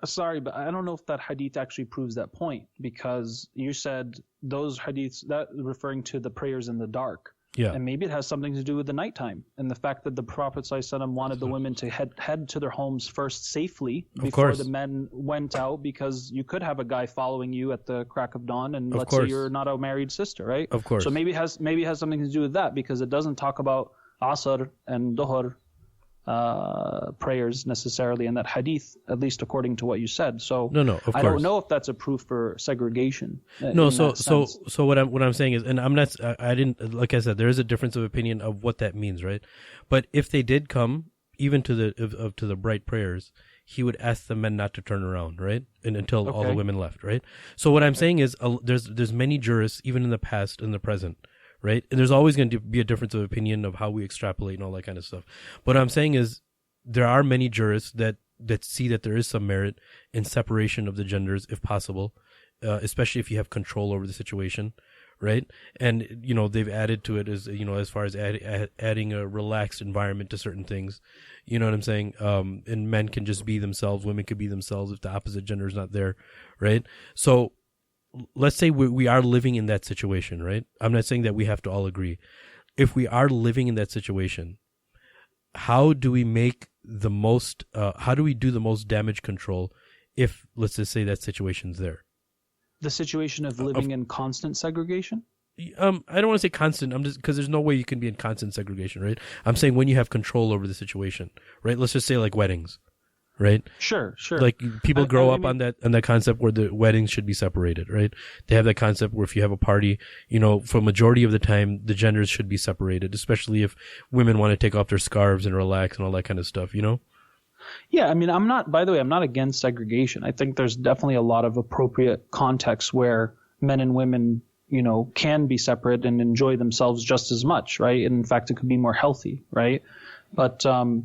sorry, but I don't know if that hadith actually proves that point, because you said those hadiths that referring to the prayers in the dark. Yeah. And maybe it has something to do with the nighttime and the fact that the Prophet ﷺ wanted the women to head to their homes first safely before the men went out, because you could have a guy following you at the crack of dawn, and let's say you're not a married sister, right? Of course. So maybe it has something to do with that, because it doesn't talk about Asr and Dhuhr prayers necessarily in that hadith, at least according to what you said. So no, of course. I don't know if that's a proof for segregation. So what I'm saying is, and I'm not, I didn't, like I said, there is a difference of opinion of what that means, right? But if they did come even to the bright prayers, he would ask the men not to turn around, right? And until all the women left, right? So what I'm saying is, there's many jurists, even in the past and the present, right? And there's always going to be a difference of opinion of how we extrapolate and all that kind of stuff. But what I'm saying is, there are many jurists that see that there is some merit in separation of the genders, if possible, especially if you have control over the situation, right? And, they've added to it as far as adding a relaxed environment to certain things. You know what I'm saying? And men can just be themselves, women could be themselves if the opposite gender is not there, right? So let's say we are living in that situation, right? I'm not saying that we have to all agree. If we are living in that situation, how do we make the most, how do we do the most damage control if, let's just say, that situation's there? The situation of living in constant segregation? I don't want to say constant. I'm just, because there's no way you can be in constant segregation, right? I'm saying when you have control over the situation, right? Let's just say like weddings, right? Sure. Like people grow up on that concept where the weddings should be separated, right? They have that concept where if you have a party, for a majority of the time, the genders should be separated, especially if women want to take off their scarves and relax and all that kind of stuff, Yeah, I mean, I'm not against segregation. I think there's definitely a lot of appropriate contexts where men and women, can be separate and enjoy themselves just as much, right? And in fact, it could be more healthy, right? But, to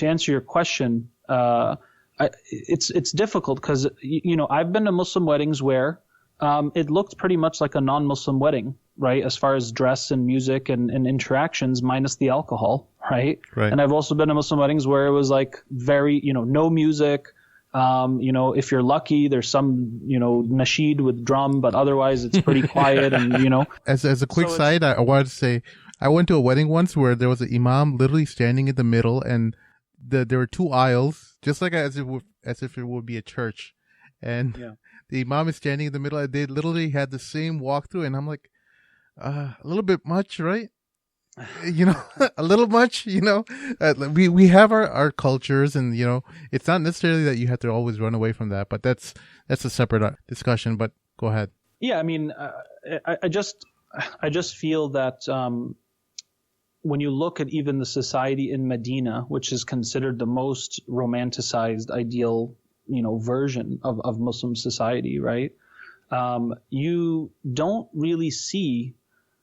answer your question, it's difficult because, I've been to Muslim weddings where it looked pretty much like a non-Muslim wedding, right? As far as dress and music and interactions, minus the alcohol, right? And I've also been to Muslim weddings where it was like very, no music. If you're lucky, there's some, nasheed with drum, but otherwise it's pretty quiet and, As a quick side, I wanted to say, I went to a wedding once where there was an imam literally standing in the middle, and there were two aisles, just like as if it would be a church. And the imam is standing in the middle, and they literally had the same walkthrough, and I'm like, a little bit much, right? A little much, we have our cultures, and, it's not necessarily that you have to always run away from that, but that's a separate discussion, but go ahead. Yeah, I mean, I just feel that when you look at even the society in Medina, which is considered the most romanticized, ideal, version of Muslim society, right? You don't really see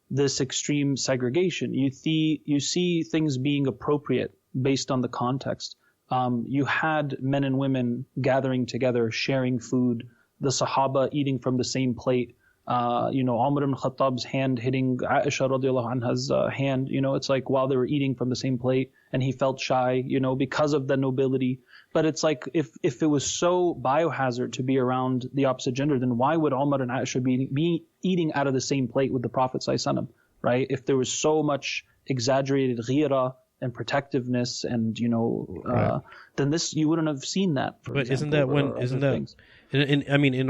this extreme segregation. You see things being appropriate based on the context. You had men and women gathering together, sharing food, the Sahaba eating from the same plate. Umar ibn Khattab's hand hitting Aisha radiallahu anha's hand. It's like while they were eating from the same plate, and he felt shy, because of the nobility. But it's like if it was so biohazard to be around the opposite gender, then why would Umar and Aisha be eating out of the same plate with the Prophet sallallahu alaihi wasallam, right? If there was so much exaggerated ghira and protectiveness, and then you wouldn't have seen that. But in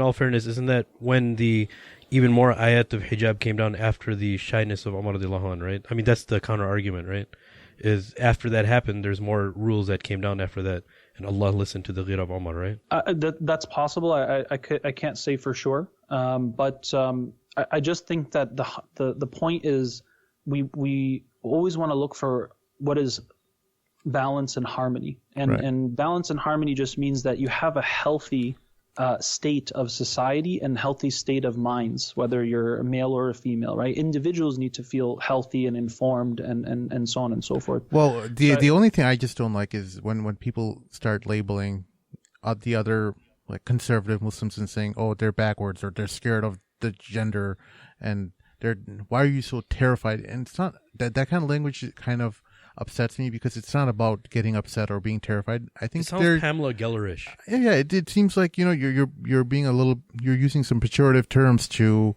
all fairness, isn't that when the even more ayat of hijab came down after the shyness of Umar radiallahu anh, right? I mean, that's the counter argument, right? Is after that happened, there's more rules that came down after that, and Allah listened to the ghira of Umar, right? That's possible. I can't say for sure, but I just think that the point is we always want to look for what is balance and harmony, and balance and harmony just means that you have a healthy state of society and healthy state of minds, whether you're a male or a female, right? Individuals need to feel healthy and informed and so on and so forth. Well, the only thing I just don't like is when people start labeling the other like conservative Muslims and saying, oh, they're backwards or they're scared of the gender, and why are you so terrified? And it's not that kind of language kind of upsets me, because it's not about getting upset or being terrified. I think it sounds Pamela Gellerish. Yeah, it seems like you're being you're using some pejorative terms to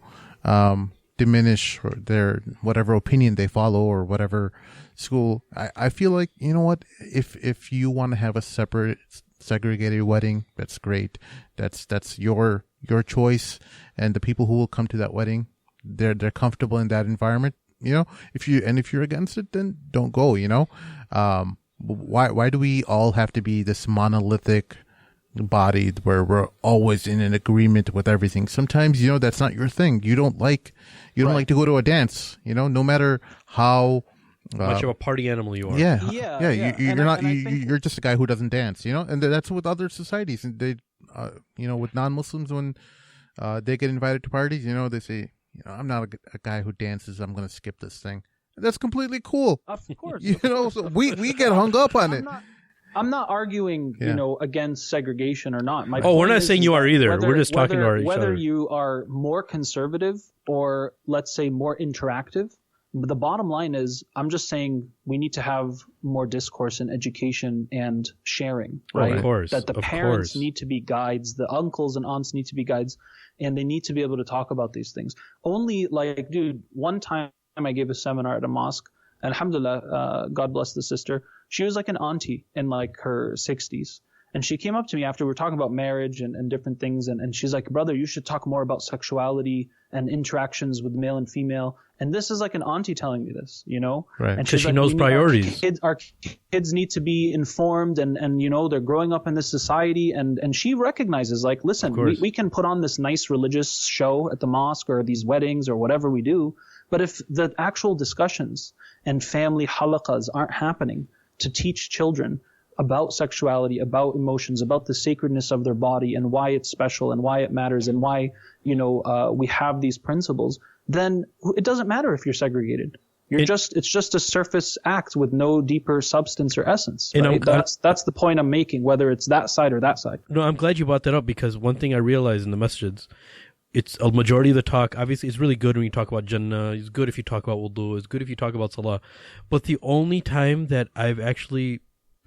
diminish their whatever opinion they follow or whatever school. I feel like, you know what, if you want to have a separate segregated wedding, that's great. That's your choice, and the people who will come to that wedding, they're comfortable in that environment. If you're against it, then don't go. Why do we all have to be this monolithic body where we're always in an agreement with everything? Sometimes that's not your thing. You don't like to go to a dance. No matter how much of a party animal you are. Yeah. You're not. You're just a guy who doesn't dance. And that's with other societies. And they, with non-Muslims, when they get invited to parties, they say, I'm not a guy who dances. I'm going to skip this thing. That's completely cool. Of course. So we get hung up on it. I'm not arguing, against segregation or not. We're not saying you are either. We're just talking to each other. Whether you are more conservative or, let's say, more interactive, the bottom line is, I'm just saying we need to have more discourse and education and sharing, right? Of course. That the parents need to be guides, the uncles and aunts need to be guides, and they need to be able to talk about these things. Only, one time I gave a seminar at a mosque, and alhamdulillah, God bless the sister, she was like an auntie in like her 60s. And she came up to me after we were talking about marriage and different things, and she's like, brother, you should talk more about sexuality and interactions with male and female. And this is like an auntie telling me this, Right. And she knows priorities. Our kids need to be informed, and they're growing up in this society, and she recognizes, like, listen, we can put on this nice religious show at the mosque or these weddings or whatever we do, but if the actual discussions and family halaqas aren't happening to teach children about sexuality, about emotions, about the sacredness of their body and why it's special and why it matters and why, we have these principles, then it doesn't matter if you're segregated. It's just a surface act with no deeper substance or essence. Right? That's the point I'm making, whether it's that side or that side. No, I'm glad you brought that up, because one thing I realized in the masjids, it's a majority of the talk. Obviously, it's really good when you talk about Jannah. It's good if you talk about wudu. It's good if you talk about salah. But the only time that I've actually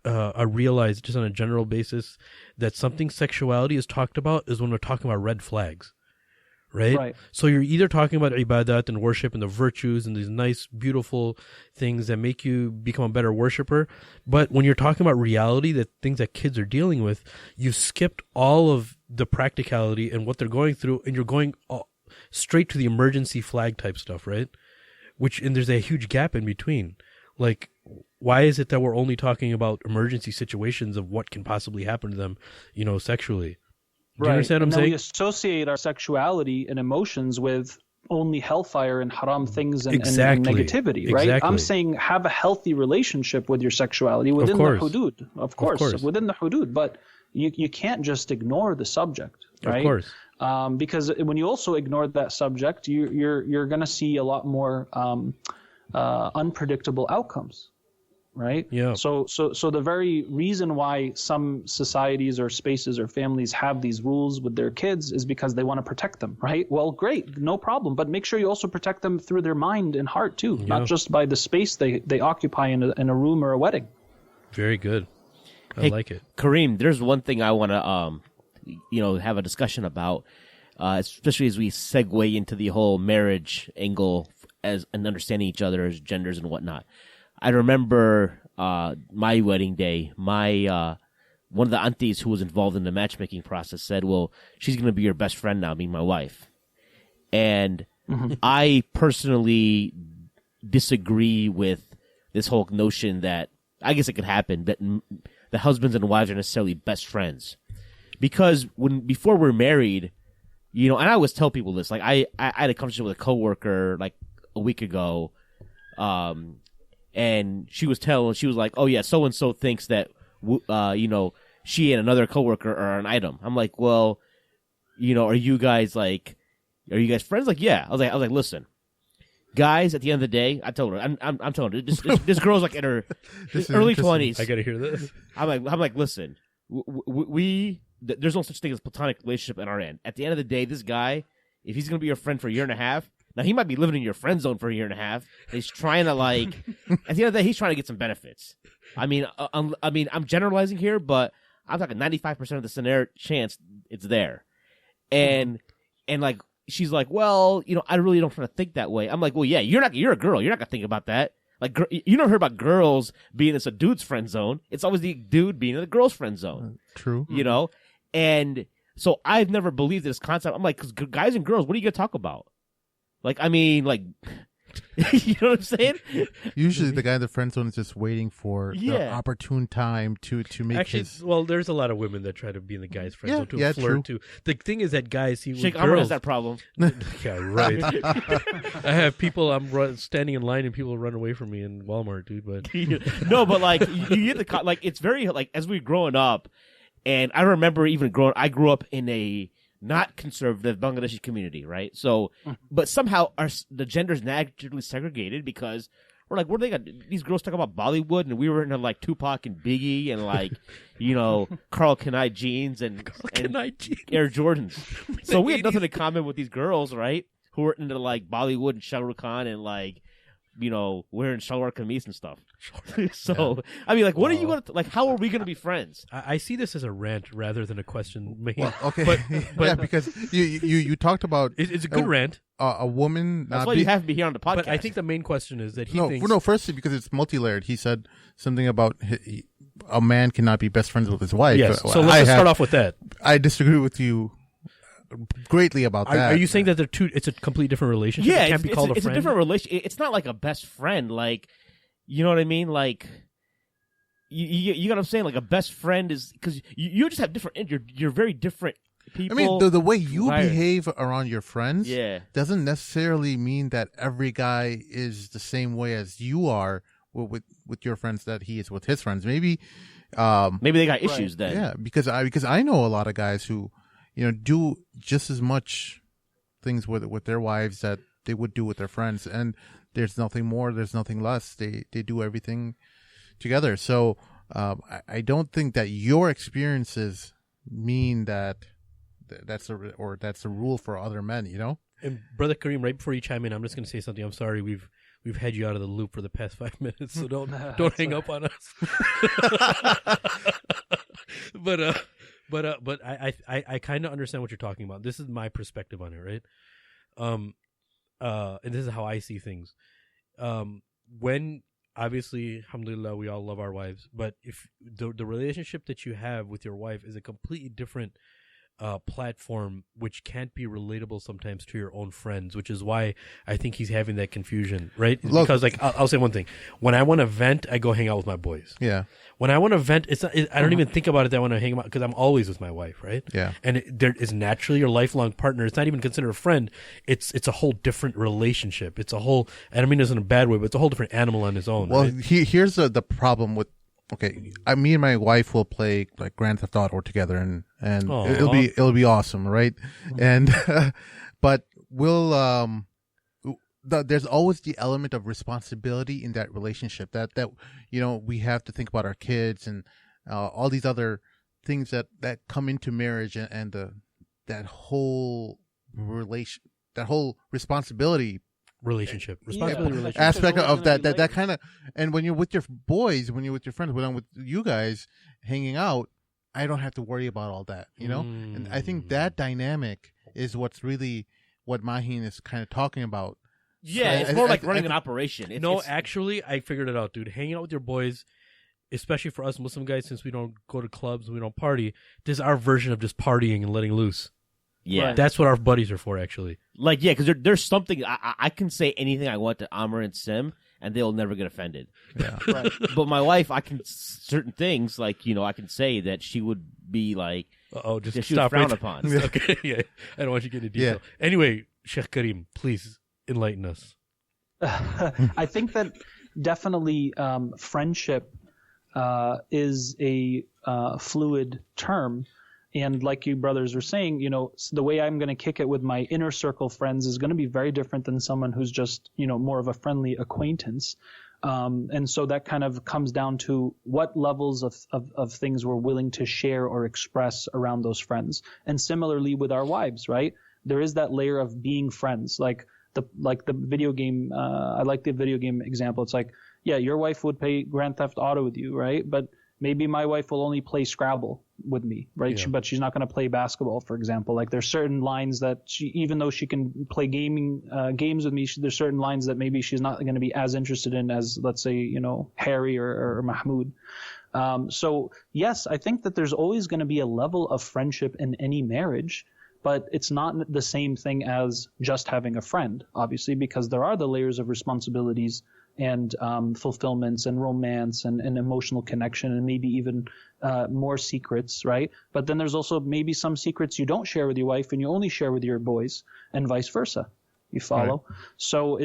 I realize, just on a general basis, that something sexuality is talked about is when we're talking about red flags, right? So you're either talking about ibadat and worship and the virtues and these nice, beautiful things that make you become a better worshiper. But when you're talking about reality, the things that kids are dealing with, you skipped all of the practicality and what they're going through, and you're going straight to the emergency flag type stuff, right? And there's a huge gap in between. Like, why is it that we're only talking about emergency situations of what can possibly happen to them, sexually? Do you understand what I'm saying? We associate our sexuality and emotions with only hellfire and haram things and negativity, right? Exactly. I'm saying have a healthy relationship with your sexuality within the hudud, of course, within the hudud, but you can't just ignore the subject, right? Of course. Because when you also ignore that subject, you're going to see a lot more unpredictable outcomes. Right. Yeah. So the very reason why some societies or spaces or families have these rules with their kids is because they want to protect them. Right. Well, great, no problem. But make sure you also protect them through their mind and heart too, not just by the space they occupy in a room or a wedding. Very good. I like it. Karim, there's one thing I want to have a discussion about, especially as we segue into the whole marriage angle and understanding each other as genders and whatnot. I remember my wedding day. My one of the aunties who was involved in the matchmaking process said, "Well, she's going to be your best friend now, being my wife." And I personally disagree with this whole notion that I guess it could happen that the husbands and wives are necessarily best friends, because before we're married, and I always tell people this. Like I had a conversation with a coworker like a week ago. And she was like, "Oh yeah, so and so thinks that, she and another coworker are an item." I'm like, "Well, are you guys friends?" Like, yeah. I was like, "Listen, guys. At the end of the day," I told her, I'm telling her, this girl's like in her early 20s. I gotta hear this. I'm like, "Listen, there's no such thing as platonic relationship at our end. At the end of the day, this guy, if he's gonna be your friend for a year and a half." Now, he might be living in your friend zone for a year and a half. He's trying to, at the end of the day, he's trying to get some benefits. I mean, I'm generalizing here, but I'm talking 95% of the scenario chance it's there. And she's like, "Well, I really don't want to think that way." I'm like, "Well, yeah, you're a girl. You're not going to think about that. Like, you never heard about girls being in a dude's friend zone. It's always the dude being in the girl's friend zone." True. And so I've never believed this concept. I'm like, because guys and girls, what are you going to talk about? You know what I'm saying? Usually the guy in the friend zone is just waiting for the opportune time to make his... Well, there's a lot of women that try to be in the guy's friend zone to flirt too. The thing is that guys see Sheikh girls... Amir has that problem. Yeah, right. I have people, standing in line and people run away from me in Walmart, dude. But no, but you get the it's very as we're growing up, and I remember I grew up in a not conservative Bangladeshi community, right? So, but somehow the gender's naturally segregated because we're like, what do they got? These girls talk about Bollywood, and we were into Tupac and Biggie and Karl Kani jeans and Air Jordans. So we had nothing in common with these girls, right? Who were into Bollywood and Shah Rukh Khan and wearing shalwar kameez and stuff. So, I mean, what are you going to, how are we going to be friends? I see this as a rant rather than a question. Well, okay. But yeah, because you talked about... It's a good rant. A woman... That's why you have me here on the podcast. But I think the main question is that he thinks... No, firstly, because it's multi-layered. He said something about a man cannot be best friends with his wife. Yes, so let's start off with that. I disagree with you greatly about that. Are you saying that it's a completely different relationship? Yeah, it can't be called a friend? It's a different relationship. It's not like a best friend. You know what I mean? You got what I'm saying? A best friend is because you just have different. You're very different people. I mean, the way you behave around your friends, doesn't necessarily mean that every guy is the same way as you are with your friends that he is with his friends. Maybe they got issues then. Yeah, because I know a lot of guys who do just as much things with their wives that they would do with their friends, and there's nothing more, there's nothing less. They do everything together. So I don't think that your experiences mean that's a rule for other men. And Brother Karim, right before you chime in, I'm just going to say something. I'm sorry we've had you out of the loop for the past 5 minutes, so don't hang up on us. But I kind of understand what you're talking about. This is my perspective on it, right? And this is how I see things. When obviously, alhamdulillah, we all love our wives, but if the relationship that you have with your wife is a completely different platform which can't be relatable sometimes to your own friends, which is why I think he's having that confusion, right? Look, because like I'll say one thing: when I want to vent, I go hang out with my boys. Yeah. When I want to vent, I don't even think about it that I want to hang out because I'm always with my wife, right? Yeah. And there is naturally your lifelong partner. It's not even considered a friend. It's a whole different relationship. It's a whole. I don't mean this in a bad way, but it's a whole different animal on its own. Well, right? here's the problem with. Okay, me and my wife will play like Grand Theft Auto together, and it'll be awesome, right? And but we'll there's always the element of responsibility in that relationship that we have to think about our kids and all these other things that come into marriage and that whole responsibility. Relationship aspect of that kind of, and when you're with your boys, when you're with your friends, when I'm with you guys hanging out, I don't have to worry about all that, and I think that dynamic is what's really what Mahin is kind of talking about. Yeah, it's more like running an operation. Actually, I figured it out, dude. Hanging out with your boys, especially for us Muslim guys, since we don't go to clubs, we don't party, this is our version of just partying and letting loose. Yeah, right. That's what our buddies are for, actually. Like, yeah, because there's something I can say anything I want to Amir and Sim, and they'll never get offended. Yeah, right. But my wife, I can certain things like I can say that she would be like, just she would frown upon. Okay, yeah, I don't want you to get into detail. Yeah. Anyway, Sheikh Karim, please enlighten us. I think that definitely friendship is a fluid term. And like you brothers were saying, the way I'm going to kick it with my inner circle friends is going to be very different than someone who's just, more of a friendly acquaintance. And so that kind of comes down to what levels of things we're willing to share or express around those friends. And similarly with our wives, right? There is that layer of being friends. Like the video game, I like the video game example. It's like, yeah, your wife would play Grand Theft Auto with you, right? But maybe my wife will only play Scrabble with me, right? Yeah. But she's not going to play basketball, for example. Like there's certain lines that even though she can play games with me, there's certain lines that maybe she's not going to be as interested in as, let's say, Harry or Mahmoud. So yes, I think that there's always going to be a level of friendship in any marriage, but it's not the same thing as just having a friend, obviously, because there are the layers of responsibilities and fulfillments and romance and emotional connection and maybe even more secrets, right? But then there's also maybe some secrets you don't share with your wife and you only share with your boys, and vice versa. You follow? Right. So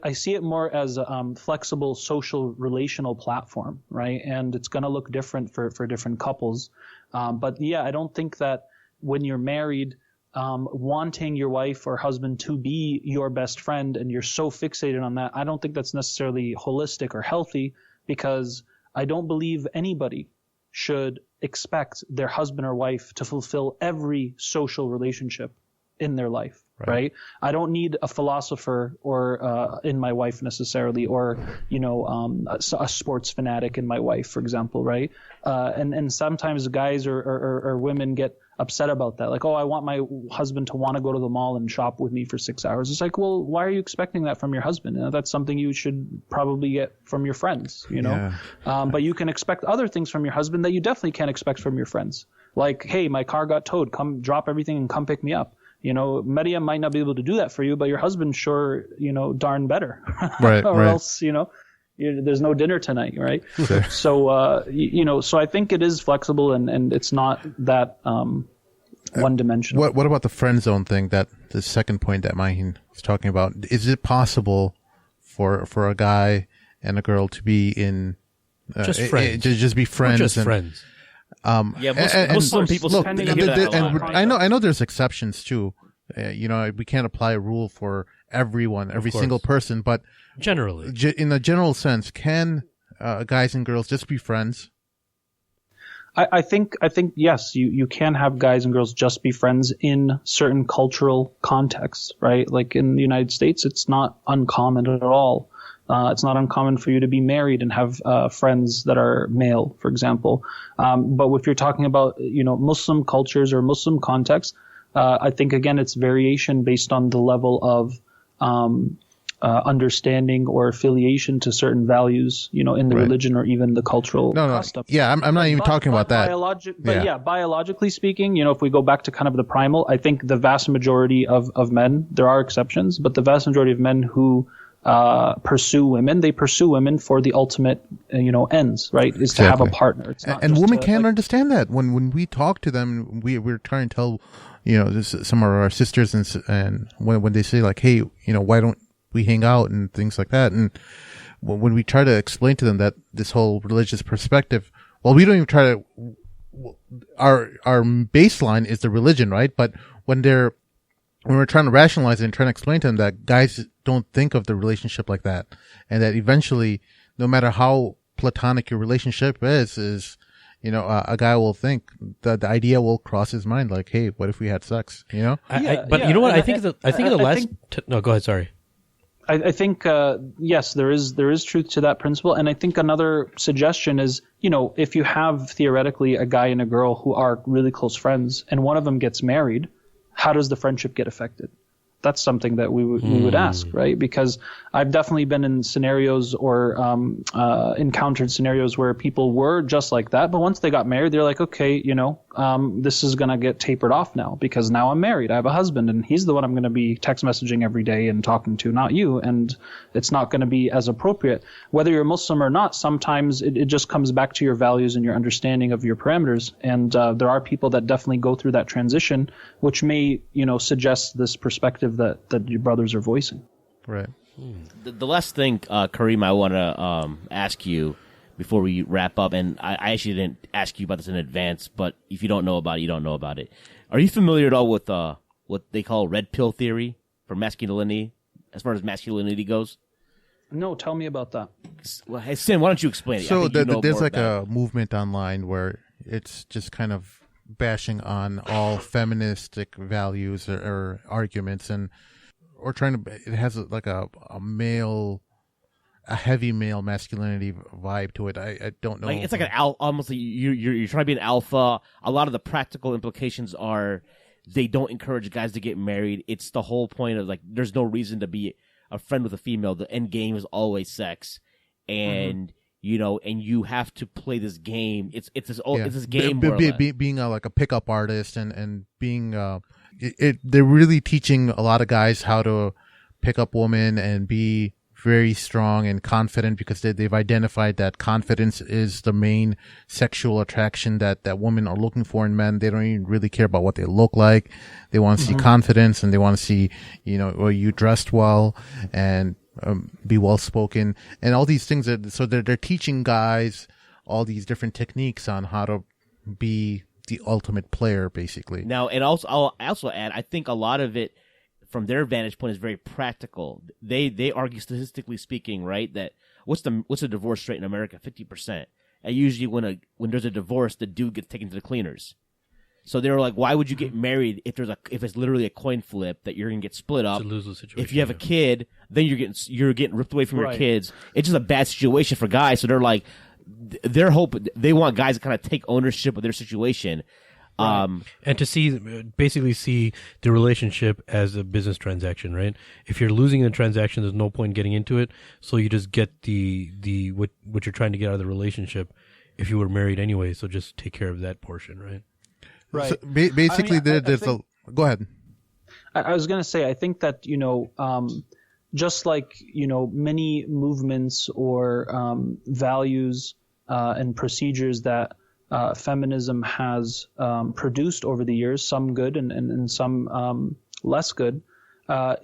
I see it more as a flexible social relational platform, right? And it's going to look different for different couples. But yeah, I don't think that when you're married, wanting your wife or husband to be your best friend and you're so fixated on that, I don't think that's necessarily holistic or healthy, because I don't believe anybody should expect their husband or wife to fulfill every social relationship in their life, right? I don't need a philosopher or in my wife necessarily, or a sports fanatic in my wife, for example, right? And sometimes guys or women get upset about that. Like, I want my husband to want to go to the mall and shop with me for 6 hours. It's like, well, why are you expecting that from your husband? That's something you should probably get from your friends, Yeah. But you can expect other things from your husband that you definitely can't expect from your friends. Like, hey, my car got towed. Come drop everything and come pick me up. Maryam might not be able to do that for you, but your husband sure, darn better. Right. Or else, there's no dinner tonight, right? Okay. So, so I think it is flexible and it's not that one dimensional. What about the friend zone thing, that the second point that Mahin was talking about? Is it possible for a guy and a girl to be in just friends? Just be friends? Or just friends. Muslim people. Look, I know there's exceptions too. We can't apply a rule for everyone, every single person, but generally, in a general sense, can guys and girls just be friends? I think yes, you can have guys and girls just be friends in certain cultural contexts, right? Like in the United States, it's not uncommon at all. It's not uncommon for you to be married and have friends that are male, for example. But if you're talking about Muslim cultures or Muslim contexts, I think again it's variation based on the level of understanding or affiliation to certain values, in the religion or even the cultural custom. Yeah, I'm not even talking about that. Biologically speaking, if we go back to kind of the primal, I think the vast majority of men, there are exceptions, but the vast majority of men who pursue women, they pursue women for the ultimate, ends, right? Is to have a partner. It's not and women can't understand that. When we talk to them, we're trying to tell, some of our sisters and when they say like, hey, why don't we hang out and things like that. And when we try to explain to them that this whole religious perspective, well, we don't even try to, our baseline is the religion, right? But when we're trying to rationalize it and trying to explain to them that guys don't think of the relationship like that, and that eventually, no matter how platonic your relationship is, a guy will think that the idea will cross his mind, like, hey, what if we had sex? You know what? I think the last. No, go ahead. Sorry. I think yes, there is truth to that principle, and I think another suggestion is, if you have theoretically a guy and a girl who are really close friends, and one of them gets married, how does the friendship get affected? That's something that we would ask, right? Because I've definitely been in scenarios or encountered scenarios where people were just like that, but once they got married, they're like, okay, this is going to get tapered off now because now I'm married. I have a husband, and he's the one I'm going to be text messaging every day and talking to, not you. And it's not going to be as appropriate. Whether you're Muslim or not, sometimes it just comes back to your values and your understanding of your parameters. And there are people that definitely go through that transition, which may, suggest this perspective that your brothers are voicing. Right. The last thing, Karim, I want to ask you before we wrap up, and I actually didn't ask you about this in advance, but if you don't know about it, you don't know about it. Are you familiar at all with what they call red pill theory for masculinity, as far as masculinity goes? No, tell me about that. Well, hey, Sin, why don't you explain it? So there's like a movement online where it's just kind of bashing on all feministic values or arguments, or trying to. It has like a heavy male masculinity vibe to it. I don't know. Like it's like an almost like you're trying to be an alpha. A lot of the practical implications are they don't encourage guys to get married. It's the whole point of like there's no reason to be a friend with a female. The end game is always sex, and and you have to play this game. It's this game. Being like a pickup artist and being they're really teaching a lot of guys how to pick up women and be very strong and confident, because they've identified that confidence is the main sexual attraction that women are looking for in men. They don't even really care about what they look like. They want to see confidence, and they want to see, you dressed well and be well spoken and all these things. So they're teaching guys all these different techniques on how to be the ultimate player, basically. Now, and I'll also add, I think a lot of it, from their vantage point, is very practical. They argue, statistically speaking, right, that what's the divorce rate in America? 50%. And usually when there's a divorce, the dude gets taken to the cleaners. So they're like, why would you get married if it's literally a coin flip that you're gonna get split up? It's a lose-lose situation. If you have a kid, then you're getting ripped away from your kids. It's just a bad situation for guys. So they're like, they want guys to kind of take ownership of their situation. And to basically see the relationship as a business transaction, right? If you're losing the transaction, there's no point getting into it. So you just get the what you're trying to get out of the relationship if you were married anyway. So just take care of that portion, right? Right. So basically, go ahead. I was going to say, I think that, just like, many movements or values and procedures that feminism has produced over the years, some good and some less good,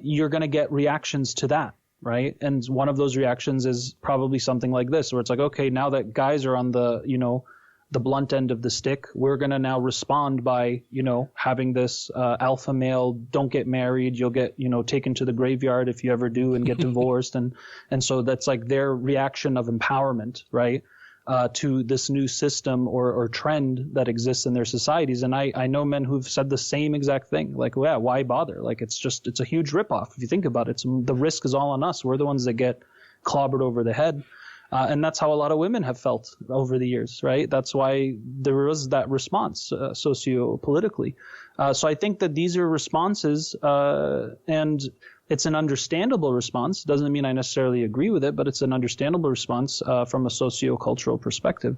you're going to get reactions to that, right? And one of those reactions is probably something like this, where it's like, okay, now that guys are on the blunt end of the stick, we're going to now respond by, having this alpha male, don't get married, you'll get, taken to the graveyard if you ever do and get divorced. And so that's like their reaction of empowerment, right? To this new system or trend that exists in their societies. And I know men who've said the same exact thing, like, well, yeah, why bother? Like, it's a huge ripoff. If you think about it, the risk is all on us. We're the ones that get clobbered over the head. And that's how a lot of women have felt over the years, right? That's why there was that response socio-politically. So I think that these are responses, and it's an understandable response. Doesn't mean I necessarily agree with it, but it's an understandable response from a socio-cultural perspective.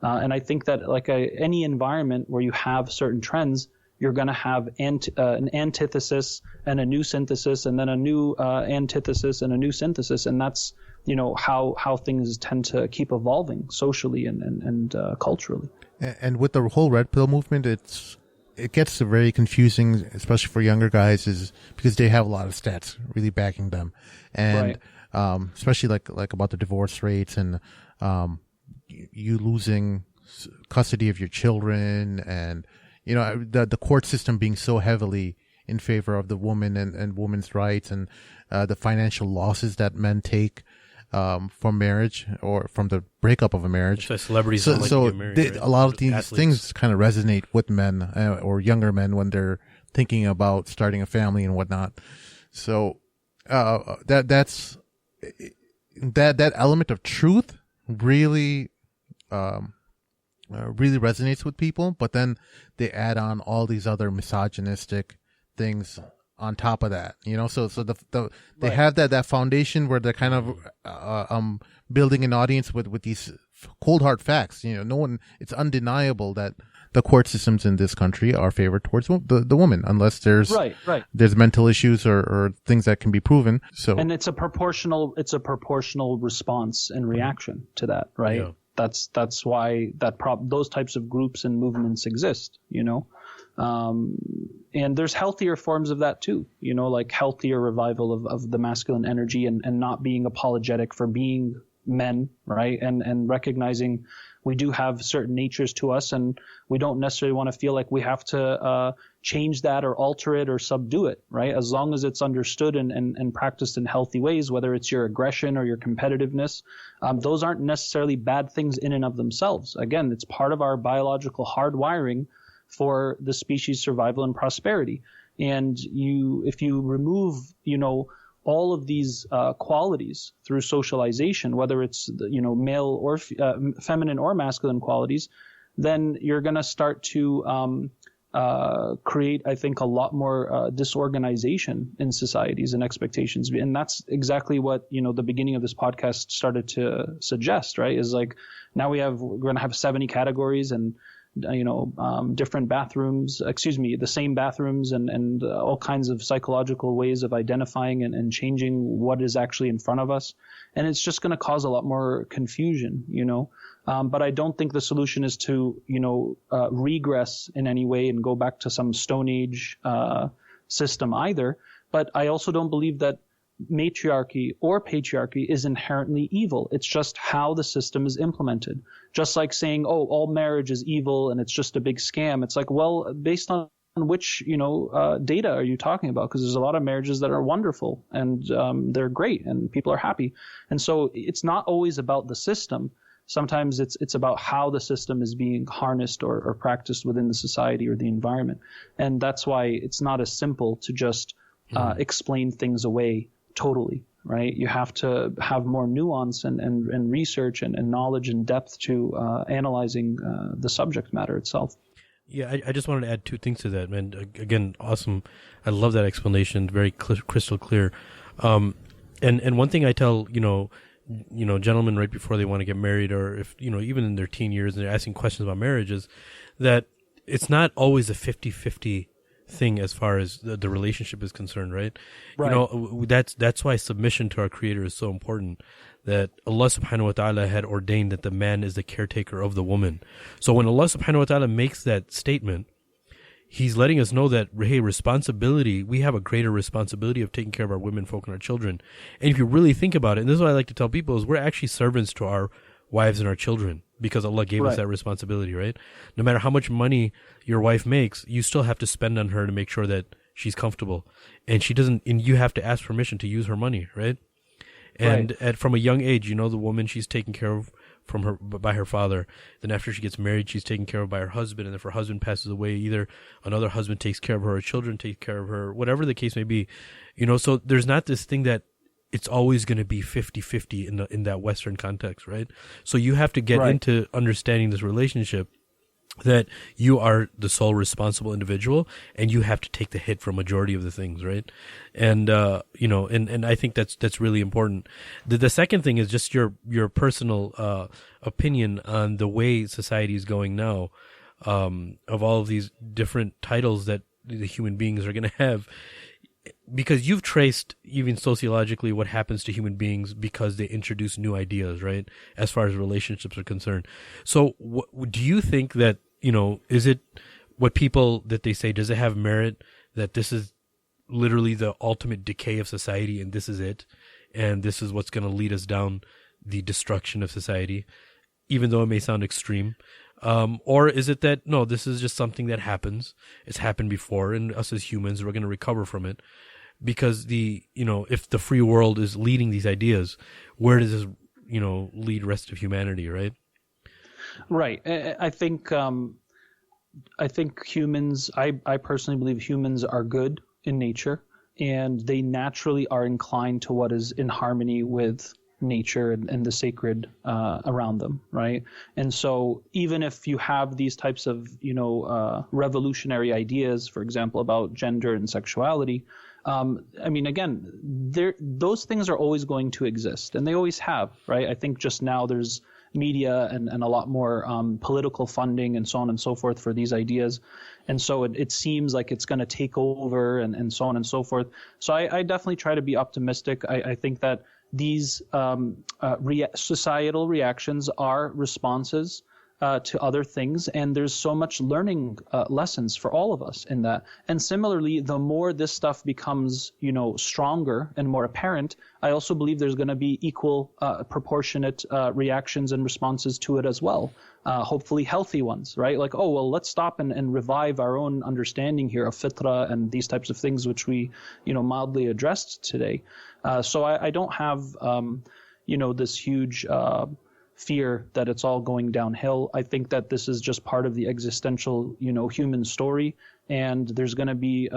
And I think that like any environment where you have certain trends, you're going to have an antithesis and a new synthesis, and then a new antithesis and a new synthesis. And that's, how things tend to keep evolving socially and culturally. And with the whole red pill movement, it gets very confusing, especially for younger guys, is because they have a lot of stats really backing them. And especially like about the divorce rates and you losing custody of your children, and the court system being so heavily in favor of the woman and women's rights, and the financial losses that men take from marriage or from the breakup of a marriage. So celebrities don't like to get married, right? A lot of these things kind of resonate with men or younger men when they're thinking about starting a family and whatnot. So that element of truth really really resonates with people, but then they add on all these other misogynistic things on top of that, so they have that foundation where they're kind of building an audience with these cold hard facts. It's undeniable that the court systems in this country are favored towards the woman, unless there's there's mental issues or things that can be proven. So, and it's a proportional response and reaction to that, right? Yeah. That's why those types of groups and movements exist, and there's healthier forms of that too, like healthier revival of the masculine energy and not being apologetic for being men, right? And recognizing we do have certain natures to us, and we don't necessarily want to feel like we have to change that or alter it or subdue it, right? As long as it's understood and practiced in healthy ways, whether it's your aggression or your competitiveness, those aren't necessarily bad things in and of themselves. Again, it's part of our biological hardwiring for the species' survival and prosperity. And if you remove, all of these qualities through socialization, whether it's male or feminine or masculine qualities, then you're going to start to create, I think, a lot more disorganization in societies and expectations. And that's exactly what the beginning of this podcast started to suggest, right? Is like now we're going to have 70 categories and different bathrooms, the same bathrooms and all kinds of psychological ways of identifying and changing what is actually in front of us. And it's just going to cause a lot more confusion, but I don't think the solution is to, regress in any way and go back to some Stone Age system either. But I also don't believe that matriarchy or patriarchy is inherently evil. It's just how the system is implemented. Just like saying, all marriage is evil and it's just a big scam. It's like, well, based on which, data are you talking about? Because there's a lot of marriages that are wonderful and they're great and people are happy. And so it's not always about the system. Sometimes it's about how the system is being harnessed or practiced within the society or the environment. And that's why it's not as simple to just explain things away totally, right? You have to have more nuance and research and knowledge and depth to analyzing the subject matter itself. Yeah, I just wanted to add two things to that, man. Again, awesome. I love that explanation. Very crystal clear. And one thing I tell, gentlemen right before they want to get married, or if, even in their teen years and they're asking questions about marriage, is that it's not always a 50-50 thing as far as the relationship is concerned, right? That's why submission to our Creator is so important, that Allah subhanahu wa ta'ala had ordained that the man is the caretaker of the woman. So when Allah subhanahu wa ta'ala makes that statement, He's letting us know that, hey, responsibility, we have a greater responsibility of taking care of our women folk and our children. And if you really think about it, and this is what I like to tell people, is we're actually servants to our wives and our children, because Allah gave us that responsibility, right? No matter how much money your wife makes, you still have to spend on her to make sure that she's comfortable. And you have to ask permission to use her money, right? And from a young age, the woman, she's taken care of by her father. Then after she gets married, she's taken care of by her husband. And if her husband passes away, either another husband takes care of her, or children take care of her, whatever the case may be. So there's not this thing that it's always going to be 50-50 in that Western context, right? So you have to get into understanding this relationship that you are the sole responsible individual and you have to take the hit for a majority of the things, right? And, and I think that's really important. The second thing is just your personal, opinion on the way society is going now, of all of these different titles that the human beings are going to have, because you've traced even sociologically what happens to human beings because they introduce new ideas, right? As far as relationships are concerned. So do you think that, is it what people that they say, does it have merit that this is literally the ultimate decay of society and this is it? And this is what's going to lead us down the destruction of society, even though it may sound extreme? Or is it that, no, this is just something that happens. It's happened before, and us as humans, we're going to recover from it. Because if the free world is leading these ideas, where does this, lead rest of humanity, right? Right. I think humans, I personally believe humans are good in nature, and they naturally are inclined to what is in harmony with nature and the sacred around them, right? And so even if you have these types of, revolutionary ideas, for example, about gender and sexuality, those things are always going to exist, and they always have, right? I think just now there's media and a lot more political funding and so on and so forth for these ideas. And so it seems like it's going to take over and so on and so forth. So I definitely try to be optimistic. I think that these societal reactions are responses to other things, and there's so much learning lessons for all of us in that. And similarly, the more this stuff becomes, stronger and more apparent, I also believe there's going to be equal, proportionate reactions and responses to it as well. Hopefully healthy ones, right? Like, oh, well, let's stop and revive our own understanding here of fitra and these types of things, which we, mildly addressed today. So I don't have, this huge fear that it's all going downhill. I think that this is just part of the existential, human story, and there's going to be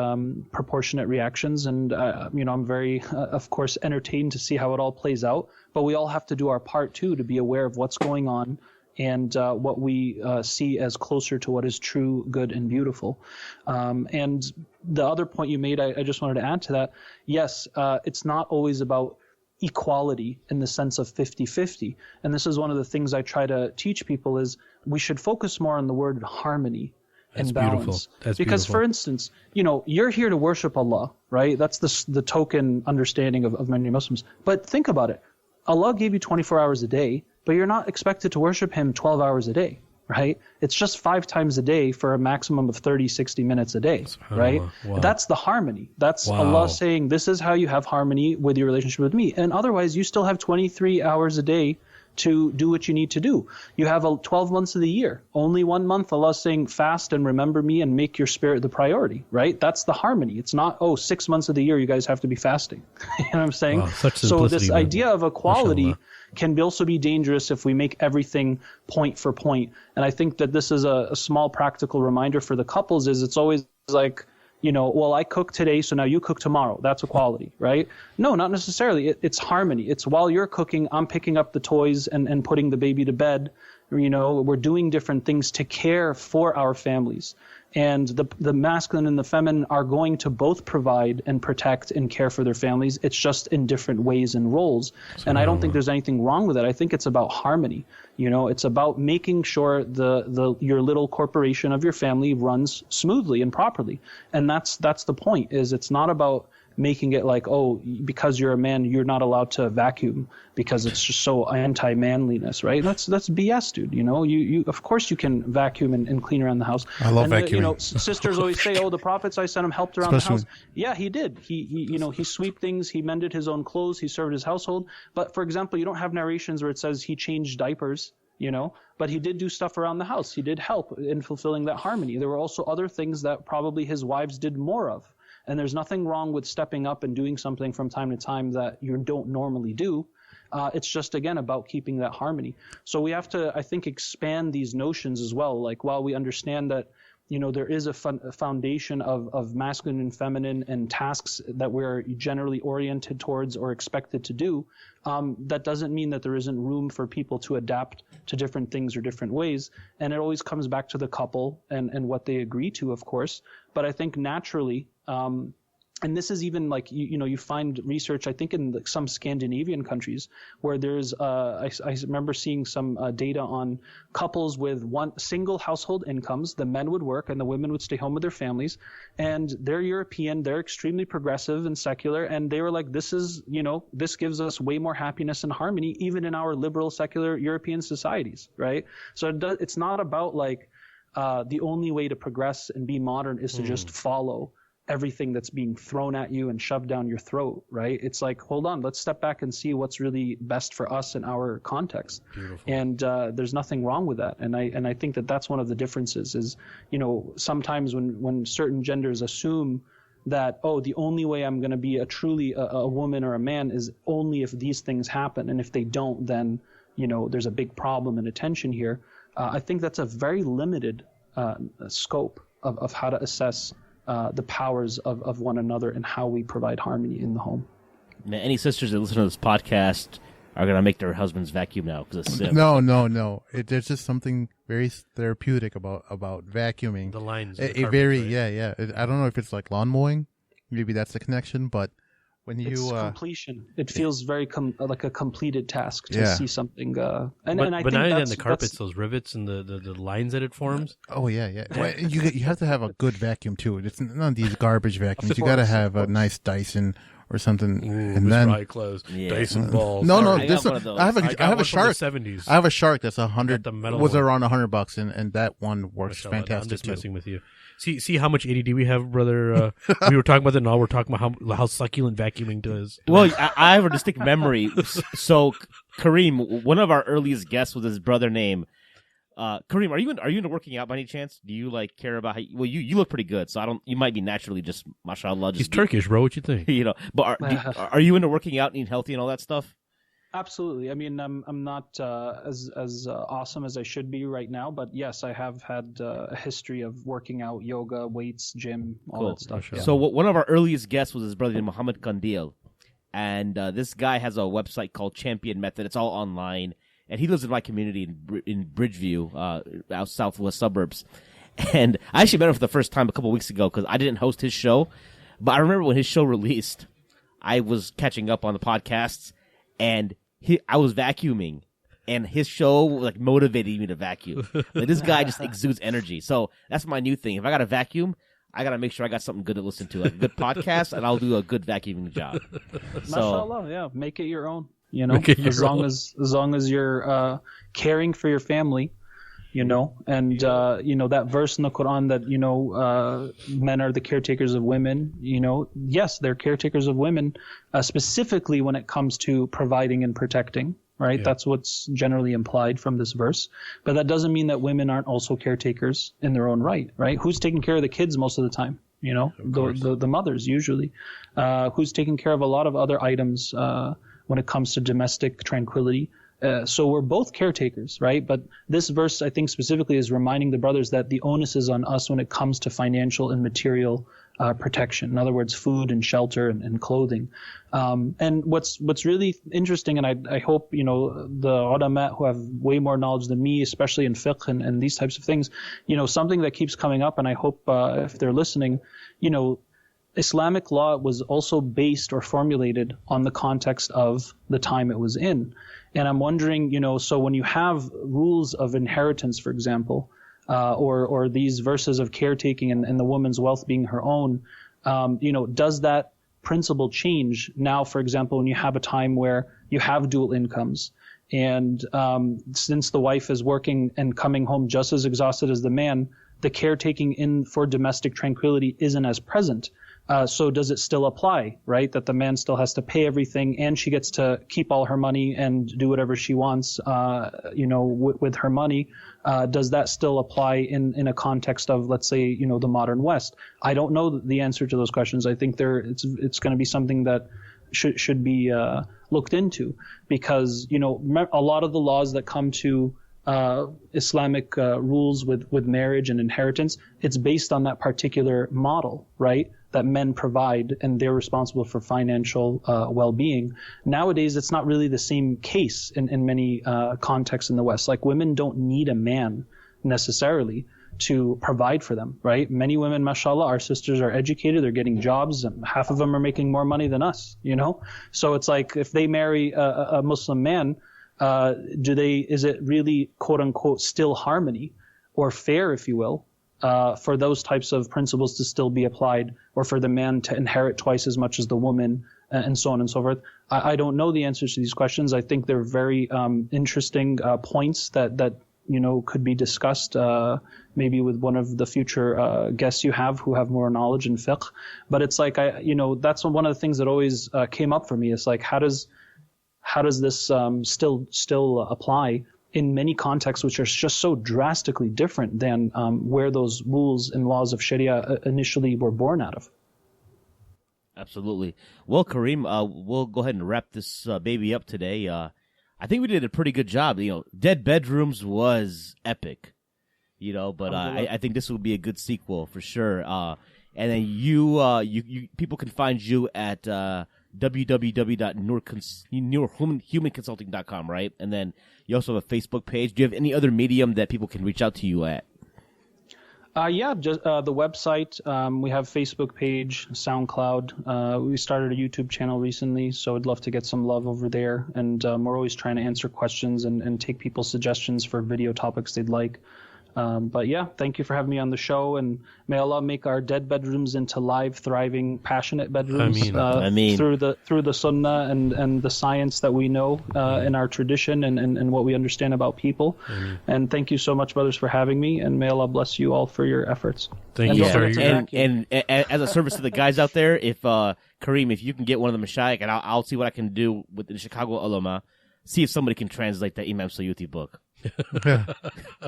proportionate reactions. And, I'm very, of course, entertained to see how it all plays out. But we all have to do our part, too, to be aware of what's going on and what we see as closer to what is true, good, and beautiful. And the other point you made, I just wanted to add to that. Yes, it's not always about equality in the sense of 50-50. And this is one of the things I try to teach people is we should focus more on the word harmony and balance. That's because beautiful. For instance, you're here to worship Allah, right? That's the token understanding of many Muslims. But think about it. Allah gave you 24 hours a day, but you're not expected to worship Him 12 hours a day, right? It's just 5 times a day for a maximum of 30, 60 minutes a day, right? Wow. That's the harmony. That's Allah saying, this is how you have harmony with your relationship with me. And otherwise, you still have 23 hours a day to do what you need to do. You have 12 months of the year. Only 1 month, Allah's saying, fast and remember me and make your spirit the priority, right? That's the harmony. It's not, 6 months of the year, you guys have to be fasting. You know what I'm saying? Wow, so this idea of equality can also be dangerous if we make everything point for point. And I think that this is a small practical reminder for the couples is it's always like, well, I cook today, so now you cook tomorrow. That's equality, right? No, not necessarily. It's harmony. It's while you're cooking, I'm picking up the toys and putting the baby to bed. We're doing different things to care for our families. And the masculine and the feminine are going to both provide and protect and care for their families. It's just in different ways and roles. And I don't think there's anything wrong with it. I think it's about harmony. It's about making sure your little corporation of your family runs smoothly and properly. And that's the point. Is it's not about making it like, because you're a man, you're not allowed to vacuum because it's just so anti-manliness, right? That's BS, dude. You of course you can vacuum and clean around the house. I love vacuuming. Sisters always say, the prophets I sent him helped around the house. Yeah, he did. He swept things. He mended his own clothes. He served his household. But for example, you don't have narrations where it says he changed diapers. But he did do stuff around the house. He did help in fulfilling that harmony. There were also other things that probably his wives did more of. And there's nothing wrong with stepping up and doing something from time to time that you don't normally do. It's just, again, about keeping that harmony. So we have to, I think, expand these notions as well. Like, while we understand that, there is a foundation of masculine and feminine and tasks that we're generally oriented towards or expected to do. That doesn't mean that there isn't room for people to adapt to different things or different ways. And it always comes back to the couple and what they agree to, of course. But I think naturally, and this is even like, you find research, I think in some Scandinavian countries where there's, I remember seeing some data on couples with one single household incomes. The men would work and the women would stay home with their families, and they're European, they're extremely progressive and secular. And they were like, this gives us way more happiness and harmony, even in our liberal, secular European societies. Right. So it's not about like, the only way to progress and be modern is to just follow everything that's being thrown at you and shoved down your throat, right? It's like, hold on, let's step back and see what's really best for us in our context. Beautiful. And there's nothing wrong with that. And I think that that's one of the differences is, sometimes when certain genders assume that, the only way I'm going to be truly a woman or a man is only if these things happen. And if they don't, then, there's a big problem and attention here. I think that's a very limited scope of how to assess the powers of one another and how we provide harmony in the home. Man, any sisters that listen to this podcast are going to make their husbands vacuum now because it's sim. No. There's just something very therapeutic about vacuuming. The lines. Right? Yeah. I don't know if it's like lawn mowing. Maybe that's the connection, but when it's completion. It feels very like a completed task to see something. But not only the carpets, those rivets and the lines that it forms. Oh yeah. Well, you have to have a good vacuum too. It's none of these garbage vacuums. You got to have a nice Dyson or something. Ooh, and then dry clothes, Dyson balls. No. I have a Shark. 70s. I have a Shark that's was around $100, and that one works fantastic. I'm just messing with you. See how much ADD we have, brother. We were talking about that. Now we're talking about how succulent vacuuming does. Well, I have a distinct memory. So, Karim, one of our earliest guests was his brother named Karim. Are you into working out by any chance? Do you care about how? Well, you look pretty good, so you might be naturally just mashallah. He's Turkish, bro. What you think? But are you into working out and eating healthy and all that stuff? Absolutely. I mean, I'm not as awesome as I should be right now, but yes, I have had a history of working out, yoga, weights, gym, all that stuff. Yeah. So one of our earliest guests was his brother Muhammad Kandil, and this guy has a website called Champion Method. It's all online, and he lives in my community in Bridgeview, out southwest suburbs. And I actually met him for the first time a couple weeks ago because I didn't host his show, but I remember when his show released, I was catching up on the podcasts, and I was vacuuming, and his show motivated me to vacuum. This guy just exudes energy. So that's my new thing. If I got to vacuum, I got to make sure I got something good to listen to, like a good podcast, and I'll do a good vacuuming job. Mashallah, yeah, make it your own. As long as you're caring for your family, and that verse in the Quran that men are the caretakers of women. Yes, they're caretakers of women, specifically when it comes to providing and protecting. Right, yeah. That's what's generally implied from this verse. But that doesn't mean that women aren't also caretakers in their own right. Right, who's taking care of the kids most of the time? The mothers usually. Who's taking care of a lot of other items when it comes to domestic tranquility. So we're both caretakers, right? But this verse, I think specifically, is reminding the brothers that the onus is on us when it comes to financial and material protection. In other words, food and shelter and clothing. And what's really interesting, and I hope, the ulama who have way more knowledge than me, especially in fiqh and these types of things, something that keeps coming up, and I hope if they're listening, Islamic law was also based or formulated on the context of the time it was in. And I'm wondering, so when you have rules of inheritance, for example, or these verses of caretaking and the woman's wealth being her own, does that principle change now, for example, when you have a time where you have dual incomes and since the wife is working and coming home just as exhausted as the man, the caretaking for domestic tranquility isn't as present. So does it still apply, right? That the man still has to pay everything and she gets to keep all her money and do whatever she wants, with her money. Does that still apply in a context of, let's say, the modern West? I don't know the answer to those questions. I think it's going to be something that should be looked into because, a lot of the laws that come to Islamic rules with marriage and inheritance, it's based on that particular model, right? That men provide, and they're responsible for financial well-being. Nowadays, it's not really the same case in many contexts in the West. Like, women don't need a man necessarily to provide for them, right? Many women, mashallah, our sisters are educated, they're getting jobs, and half of them are making more money than us, you know? So it's like, if they marry a Muslim man, is it really, quote unquote, still harmony or fair, if you will, for those types of principles to still be applied, or for the man to inherit twice as much as the woman, and so on and so forth? I don't know the answers to these questions. I think they're very interesting points that could be discussed maybe with one of the future guests you have who have more knowledge in fiqh. But it's like, that's one of the things that always came up for me. It's like, how does this still apply in many contexts which are just so drastically different than where those rules and laws of Sharia initially were born out of? Absolutely. Well, Karim, we'll go ahead and wrap this baby up today. I think we did a pretty good job. Dead Bedrooms was epic, but I think this will be a good sequel for sure. And then you people can find you at www.noorhumanconsulting.com, right? And then you also have a Facebook page. Do you have any other medium that people can reach out to you at? Just the website. We have Facebook page, SoundCloud. We started a YouTube channel recently, so I'd love to get some love over there. And we're always trying to answer questions and take people's suggestions for video topics they'd like. But yeah, thank you for having me on the show, and may Allah make our dead bedrooms into live, thriving, passionate bedrooms. Ameen. Through the sunnah and the science that we know in our tradition and what we understand about people. Ameen. And thank you so much, brothers, for having me, and may Allah bless you all for your efforts. Thank you. And as a service to the guys out there, if Karim, if you can get one of the mashayikh, and I'll see what I can do with the Chicago ulama, see if somebody can translate the Imam Suyuti book.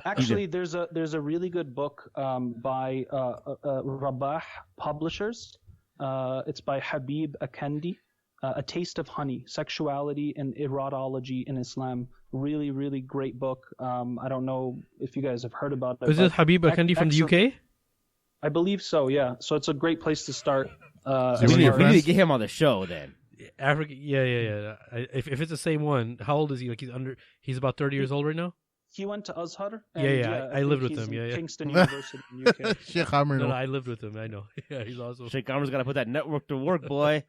Actually, there's a really good book by Rabah Publishers. It's by Habib Akendi, A Taste of Honey, Sexuality and Erodology in Islam. Really, really great book. I don't know if you guys have heard about it. Is it Habib Akendi from the UK? I believe so, yeah. So it's a great place to start. We need to get him on the show then. Africa, yeah. If it's the same one, how old is he? Like he's about 30 years old right now? He went to Azhar. And, I lived with him. Yeah. Kingston University in the UK. Sheikh Amir. No, I lived with him. I know. Yeah, he's awesome. Sheikh Amir's got to put that network to work, boy.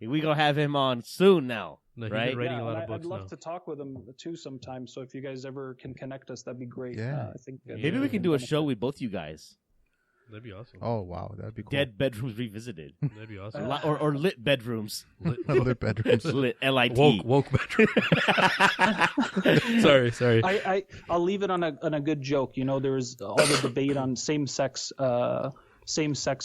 We gonna have him on soon now, right? He's writing a lot of books I'd love now. to talk with him too sometime. So if you guys ever can connect us, that'd be great. Yeah. I think maybe we can do a show with both you guys. That'd be awesome. Oh wow, that'd be cool. Dead Bedrooms Revisited. That'd be awesome. or Lit Bedrooms. Lit bedrooms. Lit LIT. Woke bedroom. Sorry. I'll leave it on a good joke. There was all the debate on same-sex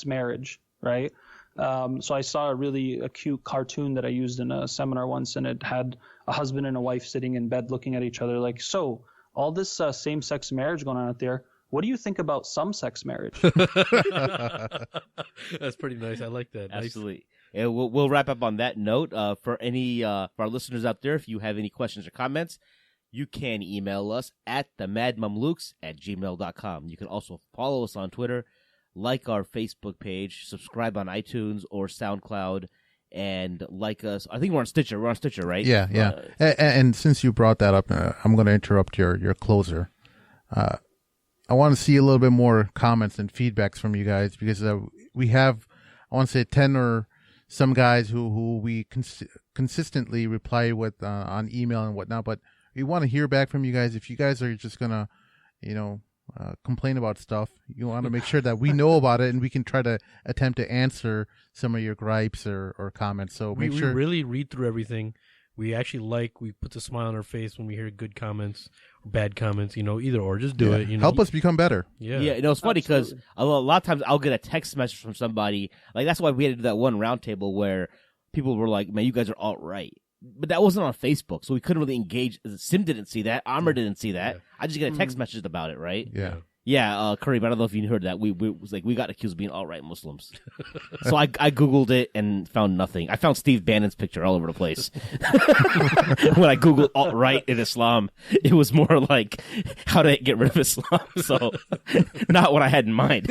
marriage, right? So I saw a cute cartoon that I used in a seminar once, and it had a husband and a wife sitting in bed looking at each other like, so all this same-sex marriage going on out there, what do you think about some-sex marriage? That's pretty nice. I like that. Absolutely. Nice. And we'll wrap up on that note. For any for our listeners out there, if you have any questions or comments, you can email us at themadmamluks@gmail.com. You can also follow us on Twitter, like our Facebook page, subscribe on iTunes or SoundCloud, and like us. I think we're on Stitcher. We're on Stitcher, right? Yeah. And since you brought that up, I'm going to interrupt your closer. I want to see a little bit more comments and feedbacks from you guys, because we have, I want to say 10 or some guys who we consistently reply with on email and whatnot, but we want to hear back from you guys. If you guys are just going to, complain about stuff, you want to make sure that we know about it and we can try to attempt to answer some of your gripes or comments. So we really read through everything. We actually we put a smile on our face when we hear good comments, or bad comments, either or. Just do it. Help us become better. Yeah. It's funny because a lot of times I'll get a text message from somebody. Like, that's why we had to do that one roundtable where people were like, man, you guys are all right. But that wasn't on Facebook, so we couldn't really engage. Sim didn't see that. Amir didn't see that. I just get a text message about it, right? Yeah. Yeah, Karim, I don't know if you heard that. We got accused of being alt-right Muslims. So I Googled it and found nothing. I found Steve Bannon's picture all over the place. When I Googled alt-right in Islam, it was more like how to get rid of Islam. So not what I had in mind.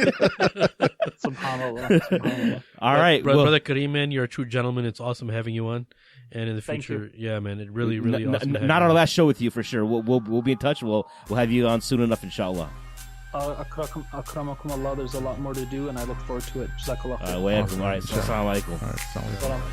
SubhanAllah. All right. Brother Karim, man, you're a true gentleman. It's awesome having you on. And in the future, yeah, man, it really awesome. Not our last show with you for sure. We'll be in touch. We'll have you on soon enough, inshallah. Akramakum Allah. There's a lot more to do, and I look forward to it. Jazakallah. All right. Assalamu alaikum. All right,